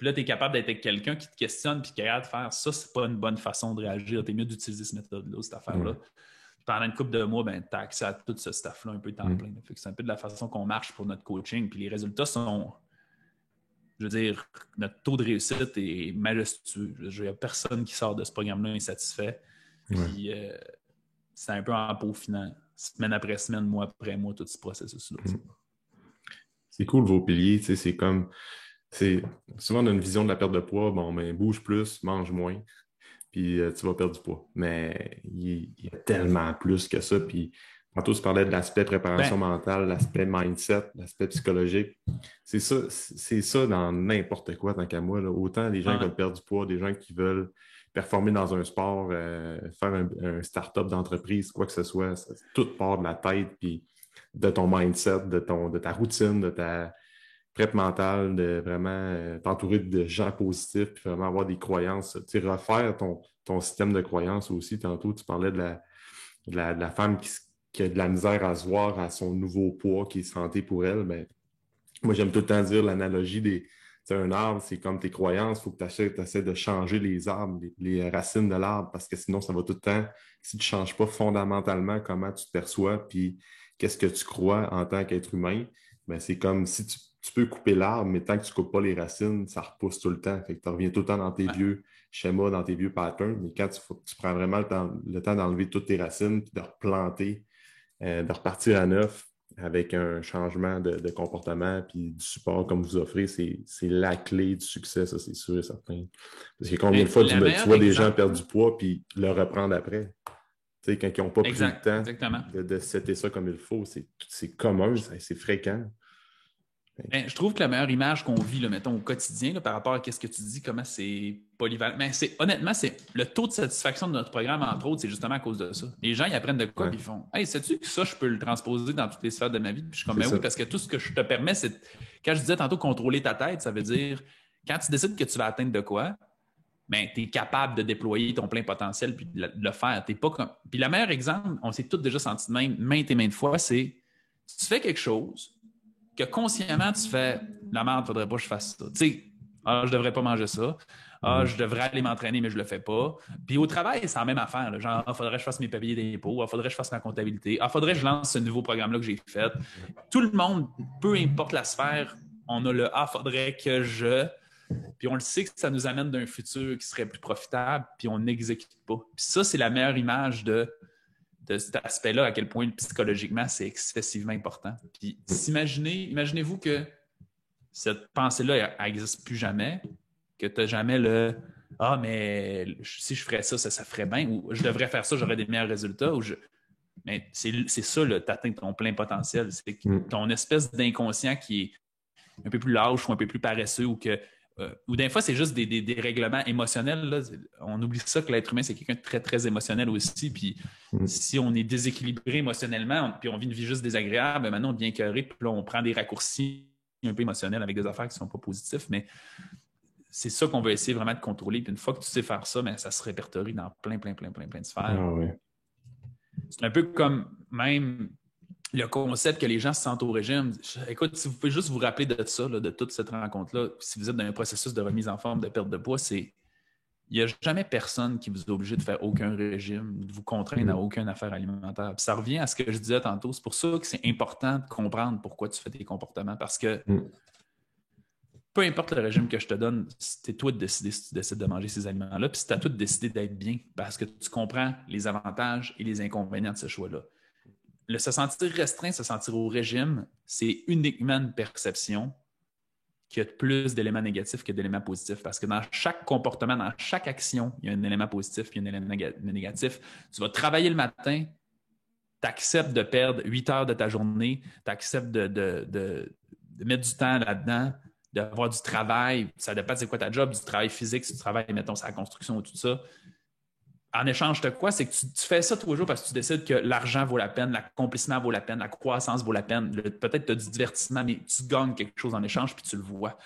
Puis là, tu es capable d'être avec quelqu'un qui te questionne puis qui regarde faire ça, c'est pas une bonne façon de réagir. Tu es mieux d'utiliser cette méthode-là, cette affaire-là. Pendant une couple de mois, ben, tu as accès à tout ce staff-là un peu temps plein. Fait que c'est un peu de la façon qu'on marche pour notre coaching. Puis les résultats sont, je veux dire, notre taux de réussite est majestueux. Il n'y a personne qui sort de ce programme-là insatisfait. Puis c'est un peu en peaufinant, semaine après semaine, mois après mois, tout ce processus-là. C'est cool vos piliers, c'est comme, souvent on a une vision de la perte de poids, bon, mais bouge plus, mange moins, puis tu vas perdre du poids. Mais il y a tellement plus que ça, puis tantôt tu parlais de l'aspect préparation mentale, l'aspect mindset, l'aspect psychologique. C'est ça dans n'importe quoi, tant qu'à moi, là. Autant les gens qui veulent perdre du poids, des gens qui veulent performer dans un sport, faire un start-up d'entreprise, quoi que ce soit, tout part de la tête, puis de ton mindset, de ta routine, de ta prep mentale, de vraiment t'entourer de gens positifs, puis vraiment avoir des croyances, tu sais, refaire ton système de croyances aussi. Tantôt, tu parlais de la femme qui a de la misère à se voir à son nouveau poids, qui est santé pour elle. Ben, moi, j'aime tout le temps dire l'analogie c'est un arbre, c'est comme tes croyances, il faut que tu essaies de changer les arbres, les racines de l'arbre, parce que sinon, ça va tout le temps, si tu ne changes pas fondamentalement comment tu te perçois, puis qu'est-ce que tu crois en tant qu'être humain, ben, c'est comme si tu peux couper l'arbre, mais tant que tu ne coupes pas les racines, ça repousse tout le temps. Fait que tu reviens tout le temps dans tes vieux schémas, dans tes vieux patterns, mais quand tu prends vraiment le temps d'enlever toutes tes racines, puis de replanter, de repartir à neuf, avec un changement de comportement puis du support comme vous offrez, c'est la clé du succès, ça, c'est sûr et certain. Parce que combien de fois tu vois des gens perdre du poids puis le reprendre après? Tu sais, quand ils n'ont pas pris le temps de setter ça comme il faut, c'est commun, c'est fréquent. Ben, je trouve que la meilleure image qu'on vit, là, mettons, au quotidien, là, par rapport à ce que tu dis, comment c'est polyvalent. Mais honnêtement, c'est le taux de satisfaction de notre programme, entre autres, c'est justement à cause de ça. Les gens, ils apprennent de quoi, puis ils font Hey, sais-tu que ça, je peux le transposer dans toutes les sphères de ma vie? Puis je suis comme, ben oui, parce que tout ce que je te permets, c'est. Quand je disais tantôt contrôler ta tête, ça veut dire quand tu décides que tu vas atteindre de quoi, ben, tu es capable de déployer ton plein potentiel puis de le faire. T'es pas comme. Puis le meilleur exemple, on s'est tous déjà senti de même maintes et maintes fois, c'est si tu fais quelque chose que consciemment, tu fais la merde, faudrait pas que je fasse ça. Tu sais, je devrais pas manger ça. Je devrais aller m'entraîner, mais je le fais pas. Puis au travail, c'est la même affaire. Là. Genre, faudrait que je fasse mes papiers d'impôts. Faudrait que je fasse ma comptabilité. Faudrait que je lance ce nouveau programme-là que j'ai fait. Tout le monde, peu importe la sphère, on a le faudrait que je. Puis on le sait que ça nous amène d'un futur qui serait plus profitable, puis on n'exécute pas. Puis ça, c'est la meilleure image de cet aspect-là, à quel point psychologiquement, c'est excessivement important. Puis imaginez-vous que cette pensée-là, elle n'existe plus jamais, que tu n'as jamais mais si je ferais ça, ça ferait bien, ou je devrais faire ça, j'aurais des meilleurs résultats, mais c'est ça, tu atteins ton plein potentiel. C'est ton espèce d'inconscient qui est un peu plus lâche ou un peu plus paresseux ou des fois, c'est juste des règlements émotionnels. Là. On oublie ça que l'être humain, c'est quelqu'un de très, très émotionnel aussi. Puis si on est déséquilibré émotionnellement, puis on vit une vie juste désagréable, maintenant on devient écœuré, puis là, on prend des raccourcis un peu émotionnels avec des affaires qui ne sont pas positifs. Mais c'est ça qu'on veut essayer vraiment de contrôler. Puis une fois que tu sais faire ça, bien, ça se répertorie dans plein de sphères. C'est un peu comme même le concept que les gens se sentent au régime. Écoute, si vous pouvez juste vous rappeler de ça, là, de toute cette rencontre-là, si vous êtes dans un processus de remise en forme, de perte de poids, il n'y a jamais personne qui vous est obligé de faire aucun régime, de vous contraindre à aucune affaire alimentaire. Puis ça revient à ce que je disais tantôt. C'est pour ça que c'est important de comprendre pourquoi tu fais tes comportements. Parce que peu importe le régime que je te donne, c'est toi de décider si tu décides de manger ces aliments-là. Puis c'est à toi de décider d'être bien parce que tu comprends les avantages et les inconvénients de ce choix-là. Le se sentir restreint, se sentir au régime, c'est uniquement une perception qui a plus d'éléments négatifs que d'éléments positifs. Parce que dans chaque comportement, dans chaque action, il y a un élément positif et un élément négatif. Tu vas travailler le matin, tu acceptes de perdre 8 heures de ta journée, tu acceptes de mettre du temps là-dedans, d'avoir du travail. Ça dépend de c'est quoi ta job, du travail physique, si tu travailles, mettons, sur la construction ou tout ça. En échange de quoi? C'est que tu fais ça tous les jours parce que tu décides que l'argent vaut la peine, l'accomplissement vaut la peine, la croissance vaut la peine. Peut-être tu as du divertissement, mais tu gagnes quelque chose en échange puis tu le vois.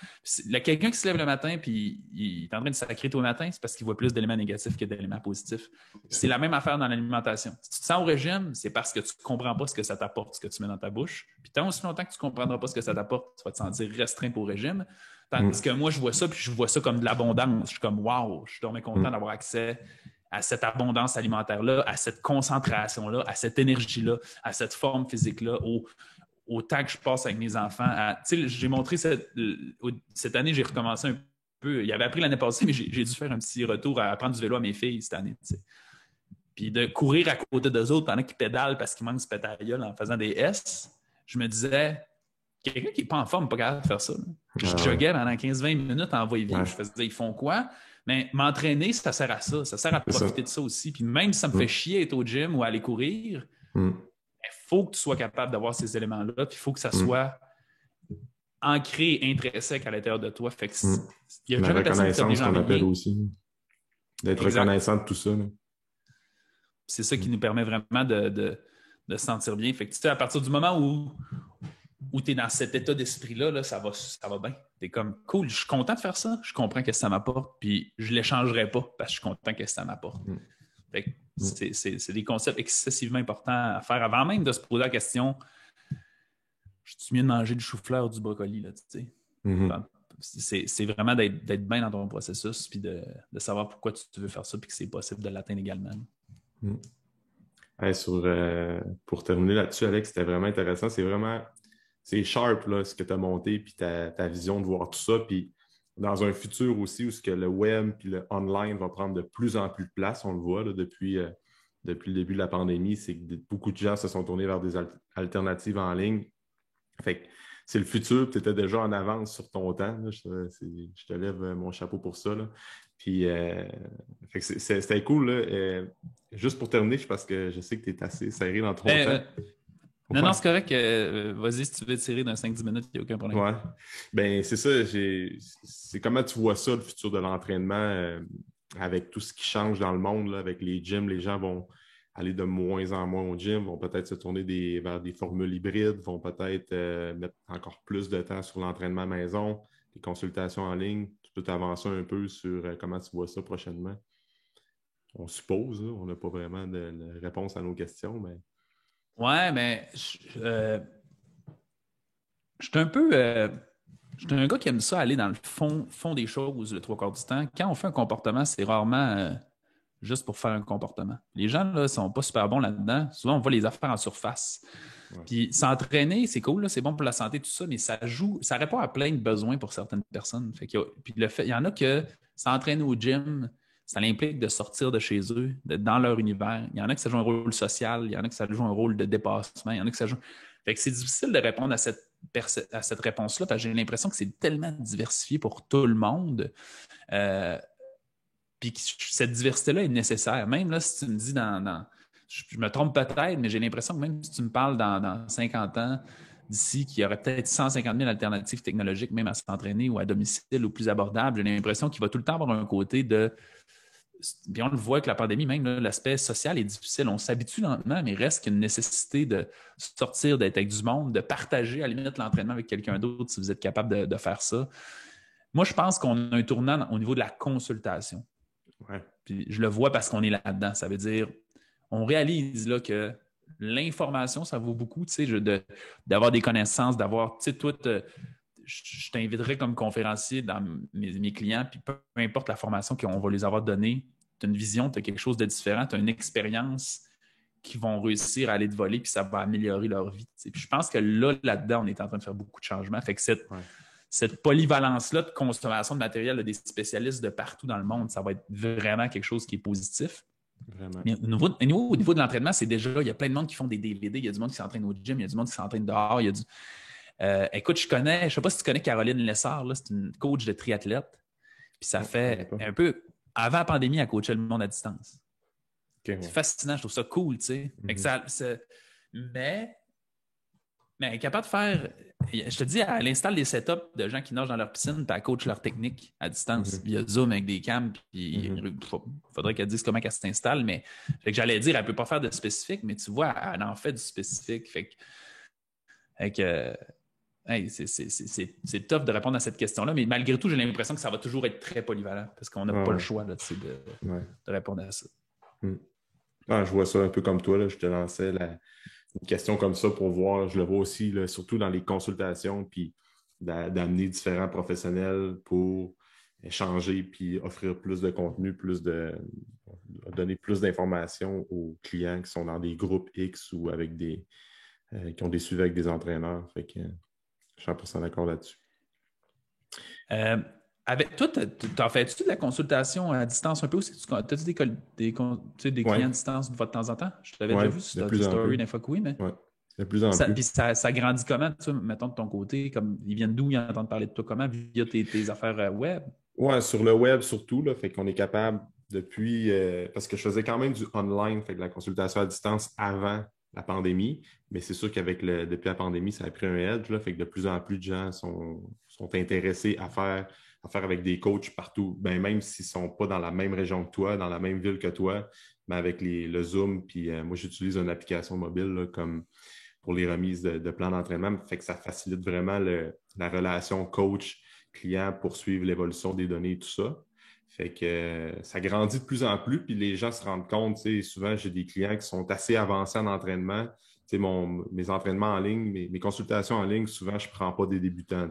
Quelqu'un qui se lève le matin puis il est en train de sacrer tout le matin, c'est parce qu'il voit plus d'éléments négatifs que d'éléments positifs. C'est la même affaire dans l'alimentation. Si tu te sens au régime, c'est parce que tu ne comprends pas ce que ça t'apporte, ce que tu mets dans ta bouche. Puis tant aussi longtemps que tu ne comprendras pas ce que ça t'apporte, tu vas te sentir restreint pour le régime. Tandis que moi, je vois ça, puis je vois ça comme de l'abondance. Je suis comme, wow, je suis tellement content d'avoir accès à cette abondance alimentaire-là, à cette concentration-là, à cette énergie-là, à cette forme physique-là, au temps que je passe avec mes enfants. J'ai montré cette année, j'ai recommencé un peu. Il avait appris l'année passée, mais j'ai dû faire un petit retour à apprendre du vélo à mes filles cette année. T'sais. Puis de courir à côté d'eux autres pendant qu'ils pédalent parce qu'ils manquent ce pétale en faisant des S, je me disais, quelqu'un qui n'est pas en forme n'est pas capable de faire ça. Je joguais pendant 15-20 minutes en va-et-vient. Je faisais, ils font quoi? Mais m'entraîner, ça sert à ça. Ça sert à profiter de ça aussi. Puis même si ça me fait chier être au gym ou aller courir, il faut que tu sois capable d'avoir ces éléments-là. Puis il faut que ça soit ancré, intrinsèque à l'intérieur de toi. Fait que il y a la reconnaissance qu'on appelle aussi. D'être reconnaissant de tout ça. Là. C'est ça qui nous permet vraiment de se sentir bien. Fait que, à partir du moment où tu es dans cet état d'esprit-là, là, ça va bien. Tu es comme, cool, je suis content de faire ça, je comprends ce que ça m'apporte, puis je ne l'échangerai pas parce que je suis content que ça m'apporte. Fait que c'est des concepts excessivement importants à faire avant même de se poser la question, je suis mieux de manger du chou-fleur ou du brocoli, là, tu sais. C'est vraiment d'être bien dans ton processus, puis de savoir pourquoi tu veux faire ça, puis que c'est possible de l'atteindre également. Hey, pour terminer là-dessus, Alex, c'était vraiment intéressant. C'est sharp là, ce que tu as monté, puis ta vision de voir tout ça. Puis dans un futur aussi où ce que le web puis le online va prendre de plus en plus de place, on le voit là, depuis le début de la pandémie, c'est que beaucoup de gens se sont tournés vers des alternatives en ligne. Fait que c'est le futur, tu étais déjà en avance sur ton temps. Là. Je te lève mon chapeau pour ça. Là. Puis, c'était cool. Là. Juste pour terminer, parce que je sais que tu es assez serré dans ton temps. Non, c'est correct. Vas-y, si tu veux tirer dans 5-10 minutes, il n'y a aucun problème. Ouais. Ben, c'est ça. C'est comment tu vois ça, le futur de l'entraînement, avec tout ce qui change dans le monde, là, avec les gyms. Les gens vont aller de moins en moins au gym, vont peut-être se tourner vers des formules hybrides, vont peut-être mettre encore plus de temps sur l'entraînement à maison, les consultations en ligne. Tu peux t'avancer un peu sur comment tu vois ça prochainement. On suppose, là, on n'a pas vraiment de réponse à nos questions, mais... Ouais, mais je suis un peu... je suis un gars qui aime ça aller dans le fond des choses le 3/4 du temps. Quand on fait un comportement, c'est rarement... juste pour faire un comportement. Les gens ne sont pas super bons là-dedans. Souvent, on voit les affaires en surface. Ouais. Puis s'entraîner, c'est cool, là, c'est bon pour la santé, tout ça, mais ça répond à plein de besoins pour certaines personnes. Fait qu'il y en a que s'entraîner au gym, ça implique de sortir de chez eux, d'être dans leur univers. Il y en a que ça joue un rôle social, il y en a que ça joue un rôle de dépassement, il y en a que ça joue... Fait que c'est difficile de répondre à cette réponse-là parce que j'ai l'impression que c'est tellement diversifié pour tout le monde. Puis cette diversité-là est nécessaire. Même là, si tu me dis je me trompe peut-être, mais j'ai l'impression que même si tu me parles dans 50 ans d'ici, qu'il y aurait peut-être 150 000 alternatives technologiques, même à s'entraîner ou à domicile ou plus abordables, j'ai l'impression qu'il va tout le temps avoir un côté de... Puis on le voit avec la pandémie, même là, l'aspect social est difficile. On s'habitue lentement, mais il reste qu'une nécessité de sortir, d'être avec du monde, de partager à la limite l'entraînement avec quelqu'un d'autre si vous êtes capable de faire ça. Moi, je pense qu'on a un tournant au niveau de la consultation. Ouais. Puis je le vois parce qu'on est là-dedans. Ça veut dire, on réalise là, que l'information, ça vaut beaucoup, tu sais, d'avoir des connaissances, d'avoir, tu sais, toi, je t'inviterais comme conférencier dans mes clients, puis peu importe la formation qu'on va les avoir donnée, tu as une vision, tu as quelque chose de différent, tu as une expérience qui vont réussir à aller te voler, puis ça va améliorer leur vie. Tu sais. Puis je pense que là-dedans, on est en train de faire beaucoup de changements. Fait que cette polyvalence-là de consommation de matériel de des spécialistes de partout dans le monde, ça va être vraiment quelque chose qui est positif. Vraiment. Mais au niveau de l'entraînement, c'est déjà, il y a plein de monde qui font des DVD, il y a du monde qui s'entraîne au gym, il y a du monde qui s'entraîne dehors, il y a du... écoute, je ne sais pas si tu connais Caroline Lessard, là, c'est une coach de triathlète. Puis ça fait un peu, avant la pandémie, elle coachait le monde à distance. Okay, c'est fascinant, je trouve ça cool, tu sais. Mais elle est capable de faire, je te dis, elle installe des setups de gens qui nagent dans leur piscine, puis elle coach leur technique à distance. Il y a Zoom avec des cams, puis il faudrait qu'elle dise comment elle s'installe, mais fait que j'allais dire, elle ne peut pas faire de spécifique, mais tu vois, elle en fait du spécifique. Fait que hey, c'est tough de répondre à cette question-là, mais malgré tout, j'ai l'impression que ça va toujours être très polyvalent parce qu'on n'a pas le choix là, de répondre à ça. Je vois ça un peu comme toi. Là. Je te lançais une question comme ça pour voir. Je le vois aussi, là, surtout dans les consultations. Puis d'amener différents professionnels pour échanger puis offrir plus de contenu, donner plus d'informations aux clients qui sont dans des groupes X ou avec qui ont des suivis avec des entraîneurs. Fait que je suis 100% d'accord là-dessus. Avec toi, t'en fais-tu de la consultation à distance un peu aussi? T'as-tu des clients à distance de temps en temps? Je t'avais déjà vu sur tes stories des fois que oui, mais. Oui, de plus en plus. Puis ça grandit comment, tu sais, mettons de ton côté? Comme, ils viennent d'où? Ils entendent parler de toi comment? Via tes affaires web? Oui, sur le web surtout, là, fait qu'on est capable depuis. Parce que je faisais quand même du online, fait que la consultation à distance avant la pandémie, mais c'est sûr depuis la pandémie, ça a pris un edge, là, fait que de plus en plus de gens sont intéressés à faire avec des coachs partout, ben, même s'ils ne sont pas dans la même région que toi, dans la même ville que toi, mais avec le Zoom, puis moi j'utilise une application mobile là, comme pour les remises de plans d'entraînement, fait que ça facilite vraiment la relation coach-client pour suivre l'évolution des données et tout ça. Fait que ça grandit de plus en plus, puis les gens se rendent compte, souvent j'ai des clients qui sont assez avancés en entraînement. Mes entraînements en ligne, mes consultations en ligne, souvent je ne prends pas des débutants.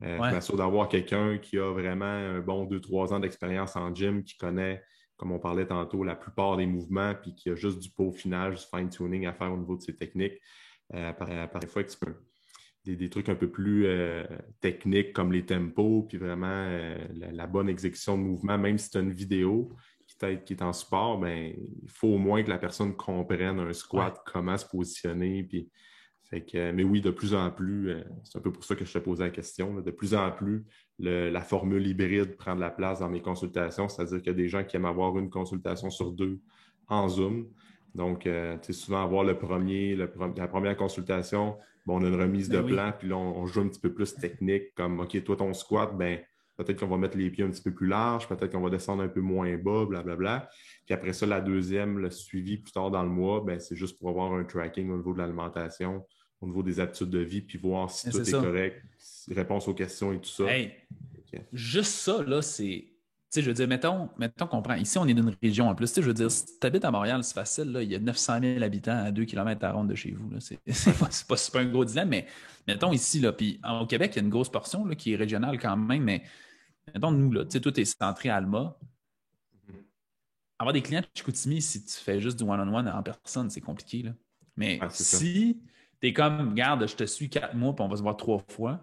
Je m'assure d'avoir quelqu'un qui a vraiment un bon 2-3 ans d'expérience en gym, qui connaît, comme on parlait tantôt, la plupart des mouvements, puis qui a juste du peaufinage, du fine-tuning à faire au niveau de ses techniques. Parfois, des trucs un peu plus techniques comme les tempos, puis vraiment la bonne exécution de mouvement, même si tu as une vidéo qui est en support, ben, il faut au moins que la personne comprenne un squat, comment se positionner. Puis, mais oui, de plus en plus, c'est un peu pour ça que je te posais la question, là, de plus en plus, la formule hybride prend de la place dans mes consultations, c'est-à-dire qu'il y a des gens qui aiment avoir une consultation sur 2 en Zoom. Donc, souvent avoir la première consultation, bon, on a une remise de plan, puis là, on joue un petit peu plus technique, comme, OK, toi, ton squat, ben, peut-être qu'on va mettre les pieds un petit peu plus larges, peut-être qu'on va descendre un peu moins bas, blablabla. Puis après ça, la deuxième, le suivi plus tard dans le mois, ben, c'est juste pour avoir un tracking au niveau de l'alimentation, au niveau des habitudes de vie, puis voir si tout est correct, réponse aux questions et tout ça. Hey, juste ça, là, c'est... Tu sais, je veux dire, mettons qu'on prend. Ici, on est d'une région en plus. Tu sais, je veux dire, si tu habites à Montréal, c'est facile. Là, il y a 900 000 habitants à 2 km à ronde de chez vous. Là. C'est pas un gros dilemme, mais mettons ici, là, puis au Québec, il y a une grosse portion là, qui est régionale quand même, mais mettons nous, là, tu sais, tout est centré à Alma. Avoir des clients de Chicoutimi, si tu fais juste du one-on-one en personne, c'est compliqué. Là. Mais si tu es comme, regarde, je te suis 4 mois, puis on va se voir 3 fois,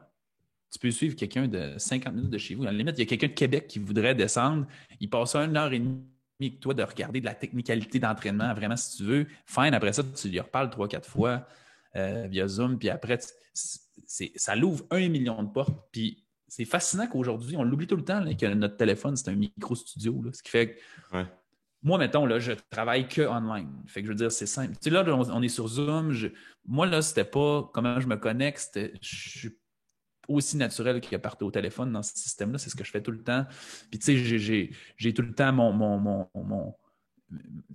tu peux suivre quelqu'un de 50 minutes de chez vous. À la limite, il y a quelqu'un de Québec qui voudrait descendre. Il passe 1 heure et demie avec toi de regarder de la technicalité d'entraînement, vraiment, si tu veux. Fine, après ça, tu lui reparles 3-4 fois via Zoom. Puis après, ça l'ouvre 1 million de portes. Puis c'est fascinant qu'aujourd'hui, on l'oublie tout le temps, là, que notre téléphone, c'est un micro-studio. Là, ce qui fait que moi, mettons, là, je travaille que online. Fait que je veux dire, c'est simple. Tu sais, là, on est sur Zoom. Moi, là, c'était pas comment je me connecte. Je suis aussi naturel que partir au téléphone dans ce système-là. C'est ce que je fais tout le temps. Puis, tu sais, j'ai tout le temps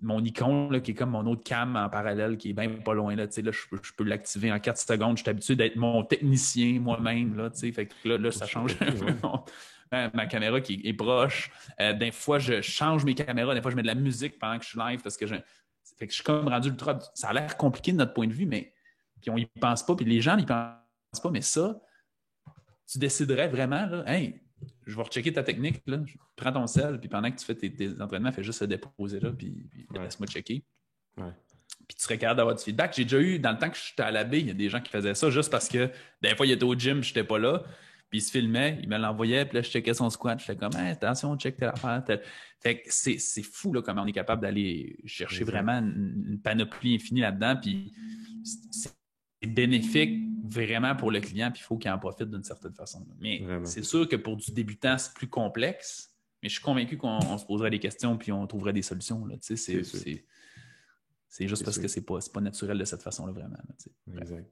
mon icône là, qui est comme mon autre cam en parallèle qui est bien pas loin. Là, tu sais, là, je peux l'activer en 4 secondes. Je suis habitué d'être mon technicien moi-même. Là, tu sais, fait que là ça change un peu. Ma caméra qui est proche. Des fois, je change mes caméras. Des fois, je mets de la musique pendant que je suis live parce que fait que je suis comme rendu ultra... Ça a l'air compliqué de notre point de vue, mais puis on y pense pas. Puis les gens n'y pensent pas. Mais ça, tu déciderais vraiment, là, hey, je vais rechecker ta technique, là, prends ton sel, puis pendant que tu fais tes entraînements, fais juste se déposer là, puis laisse-moi checker. Puis tu serais capable d'avoir du feedback. J'ai déjà eu, dans le temps que j'étais à la baie, il y a des gens qui faisaient ça juste parce que des fois, ils étaient au gym, je n'étais pas là, puis ils se filmaient, ils me l'envoyaient, puis là, je checkais son squat, j'étais comme, hey, attention, check telle affaire. Fait que c'est fou, là, comment on est capable d'aller chercher vraiment une panoplie infinie là-dedans, puis c'est bénéfique vraiment pour le client, puis il faut qu'il en profite d'une certaine façon. Mais c'est sûr que pour du débutant, c'est plus complexe, mais je suis convaincu qu'on se poserait des questions puis on trouverait des solutions. Là. C'est juste parce que c'est pas naturel de cette façon-là, vraiment. Là, exact.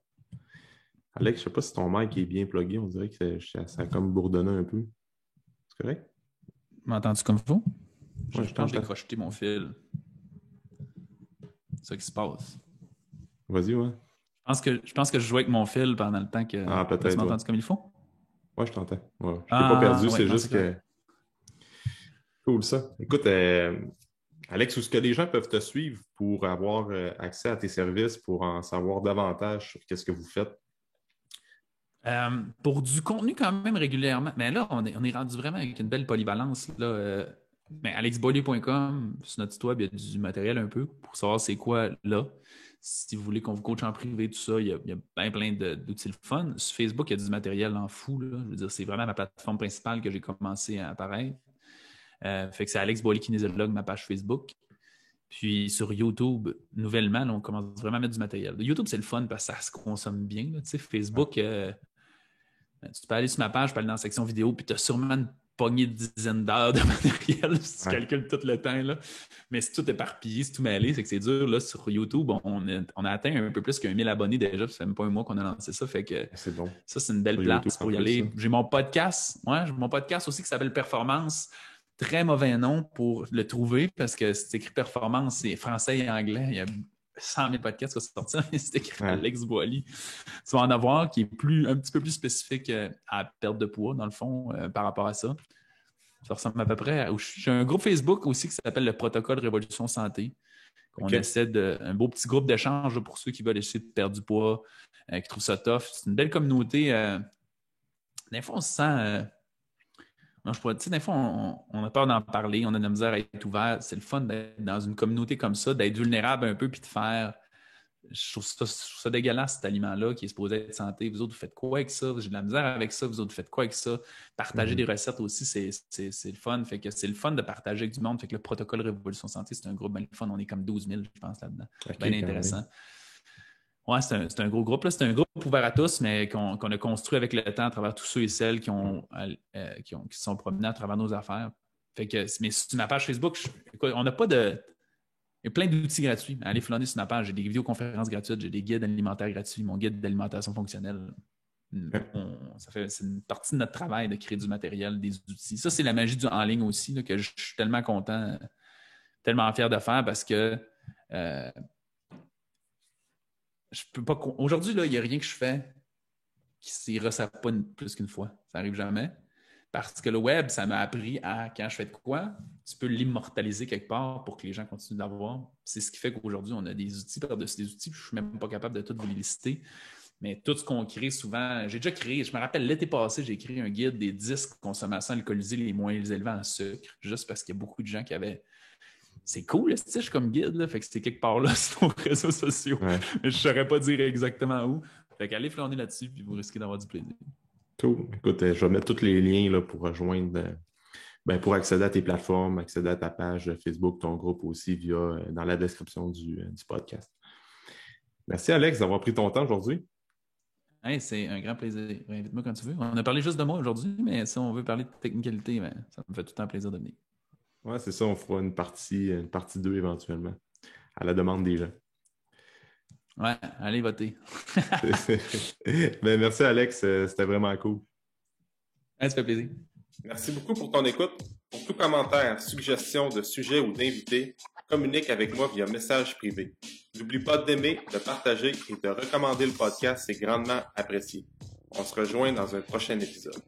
Alex, je ne sais pas si ton mic est bien plugué. On dirait que ça a comme bourdonné un peu. C'est correct? M'entends-tu comme il faut? Je pense que j'ai crocheté mon fil. C'est ça qui se passe. Vas-y, ouais. Je pense que je jouais avec mon fil pendant le temps que... Ah, peut-être. Tu m'entends comme il faut? Ouais, je t'entends. Ouais. Je ne t'ai pas perdu, c'est juste que... Cool, ça. Écoute, Alex, où est-ce que les gens peuvent te suivre pour avoir accès à tes services, pour en savoir davantage sur qu'est-ce que vous faites? Pour du contenu quand même régulièrement. Mais là, on est rendu vraiment avec une belle polyvalence. Là. Mais alexboilly.com, sur notre site web, il y a du matériel un peu pour savoir c'est quoi là. Si vous voulez qu'on vous coache en privé, tout ça, il y a plein d'outils le fun. Sur Facebook, il y a du matériel en fou. Là. Je veux dire, c'est vraiment ma plateforme principale que j'ai commencé à apparaître. Fait que c'est Alex Boilly kinésiologue, ma page Facebook. Puis sur YouTube, nouvellement, là, on commence vraiment à mettre du matériel. YouTube, c'est le fun parce que ça se consomme bien. Là. Tu sais, Facebook, tu peux aller sur ma page, tu peux aller dans la section vidéo, puis tu as sûrement une poignée de dizaines d'heures de matériel si tu calcules tout le temps. Là. Mais si tout est éparpillé, si tout mêlé, c'est que c'est dur. Là, sur YouTube, on a atteint un peu plus qu'un 1000 abonnés déjà. Ça fait même pas un mois qu'on a lancé ça. Fait que C'est bon. ça, c'est une belle Sur place YouTube, pour y aller. J'ai mon podcast. Ouais, j'ai mon podcast aussi qui s'appelle Performance. Très mauvais nom pour le trouver parce que c'est écrit performance, c'est français et anglais. Il y a 100 000 podcasts qui sont sortis, mais c'est écrit Alex Boilly. Tu vas en avoir qui est un petit peu plus spécifique à la perte de poids, dans le fond, par rapport à ça. Ça ressemble à peu près à... J'ai un groupe Facebook aussi qui s'appelle le Protocole Révolution Santé. On essaie un beau petit groupe d'échange pour ceux qui veulent essayer de perdre du poids, qui trouvent ça tough. C'est une belle communauté. Des fois, on se sent... Non, tu sais, des fois, on a peur d'en parler, on a de la misère à être ouvert. C'est le fun d'être dans une communauté comme ça, d'être vulnérable un peu, puis de faire. Je trouve ça dégueulasse, cet aliment-là, qui est supposé être santé. Vous autres, vous faites quoi avec ça? J'ai de la misère avec ça. Vous autres, vous faites quoi avec ça? Partager des recettes aussi, c'est le fun. Fait que c'est le fun de partager avec du monde. Fait que le protocole Révolution Santé, c'est un groupe bien fun. On est comme 12 000, je pense, là-dedans. Bien intéressant. Oui, c'est un gros groupe. C'est un groupe ouvert à tous, mais qu'on a construit avec le temps à travers tous ceux et celles qui sont promenés à travers nos affaires. Fait que, mais sur ma page Facebook, on n'a pas de. Il y a plein d'outils gratuits. Allez flâner sur ma page. J'ai des vidéoconférences gratuites, j'ai des guides alimentaires gratuits, mon guide d'alimentation fonctionnelle. C'est une partie de notre travail de créer du matériel, des outils. Ça, c'est la magie du en ligne aussi, là, que je suis tellement content, tellement fier de faire parce que je peux pas. Aujourd'hui, il n'y a rien que je fais qui ne ressort pas plus qu'une fois. Ça n'arrive jamais. Parce que le web, ça m'a appris à, quand je fais de quoi, tu peux l'immortaliser quelque part pour que les gens continuent d'avoir. C'est ce qui fait qu'aujourd'hui, on a des outils par-dessus des outils. Je ne suis même pas capable de tout vous les lister. Mais tout ce qu'on crée souvent, j'ai déjà créé, je me rappelle l'été passé, j'ai créé un guide des 10 consommations alcoolisées les moins élevées en sucre, juste parce qu'il y a beaucoup de gens qui avaient. C'est cool, je suis comme guide, là, fait que c'était quelque part là sur nos réseaux sociaux. Ouais. Mais je ne saurais pas dire exactement où. Fait qu'allez flâner là-dessus, puis vous risquez d'avoir du plaisir. Cool. Écoute, je vais mettre tous les liens là, pour rejoindre, pour accéder à tes plateformes, accéder à ta page Facebook, ton groupe aussi, dans la description du podcast. Merci Alex d'avoir pris ton temps aujourd'hui. Hey, c'est un grand plaisir. Invite-moi quand tu veux. On a parlé juste de moi aujourd'hui, mais si on veut parler de technicalité, ça me fait tout le temps plaisir de venir. Oui, c'est ça, on fera une partie 2 éventuellement, à la demande des gens. Ouais, allez voter. Merci Alex, c'était vraiment cool. Ouais, ça fait plaisir. Merci beaucoup pour ton écoute. Pour tout commentaire, suggestion de sujet ou d'invité, communique avec moi via message privé. N'oublie pas d'aimer, de partager et de recommander le podcast, c'est grandement apprécié. On se rejoint dans un prochain épisode.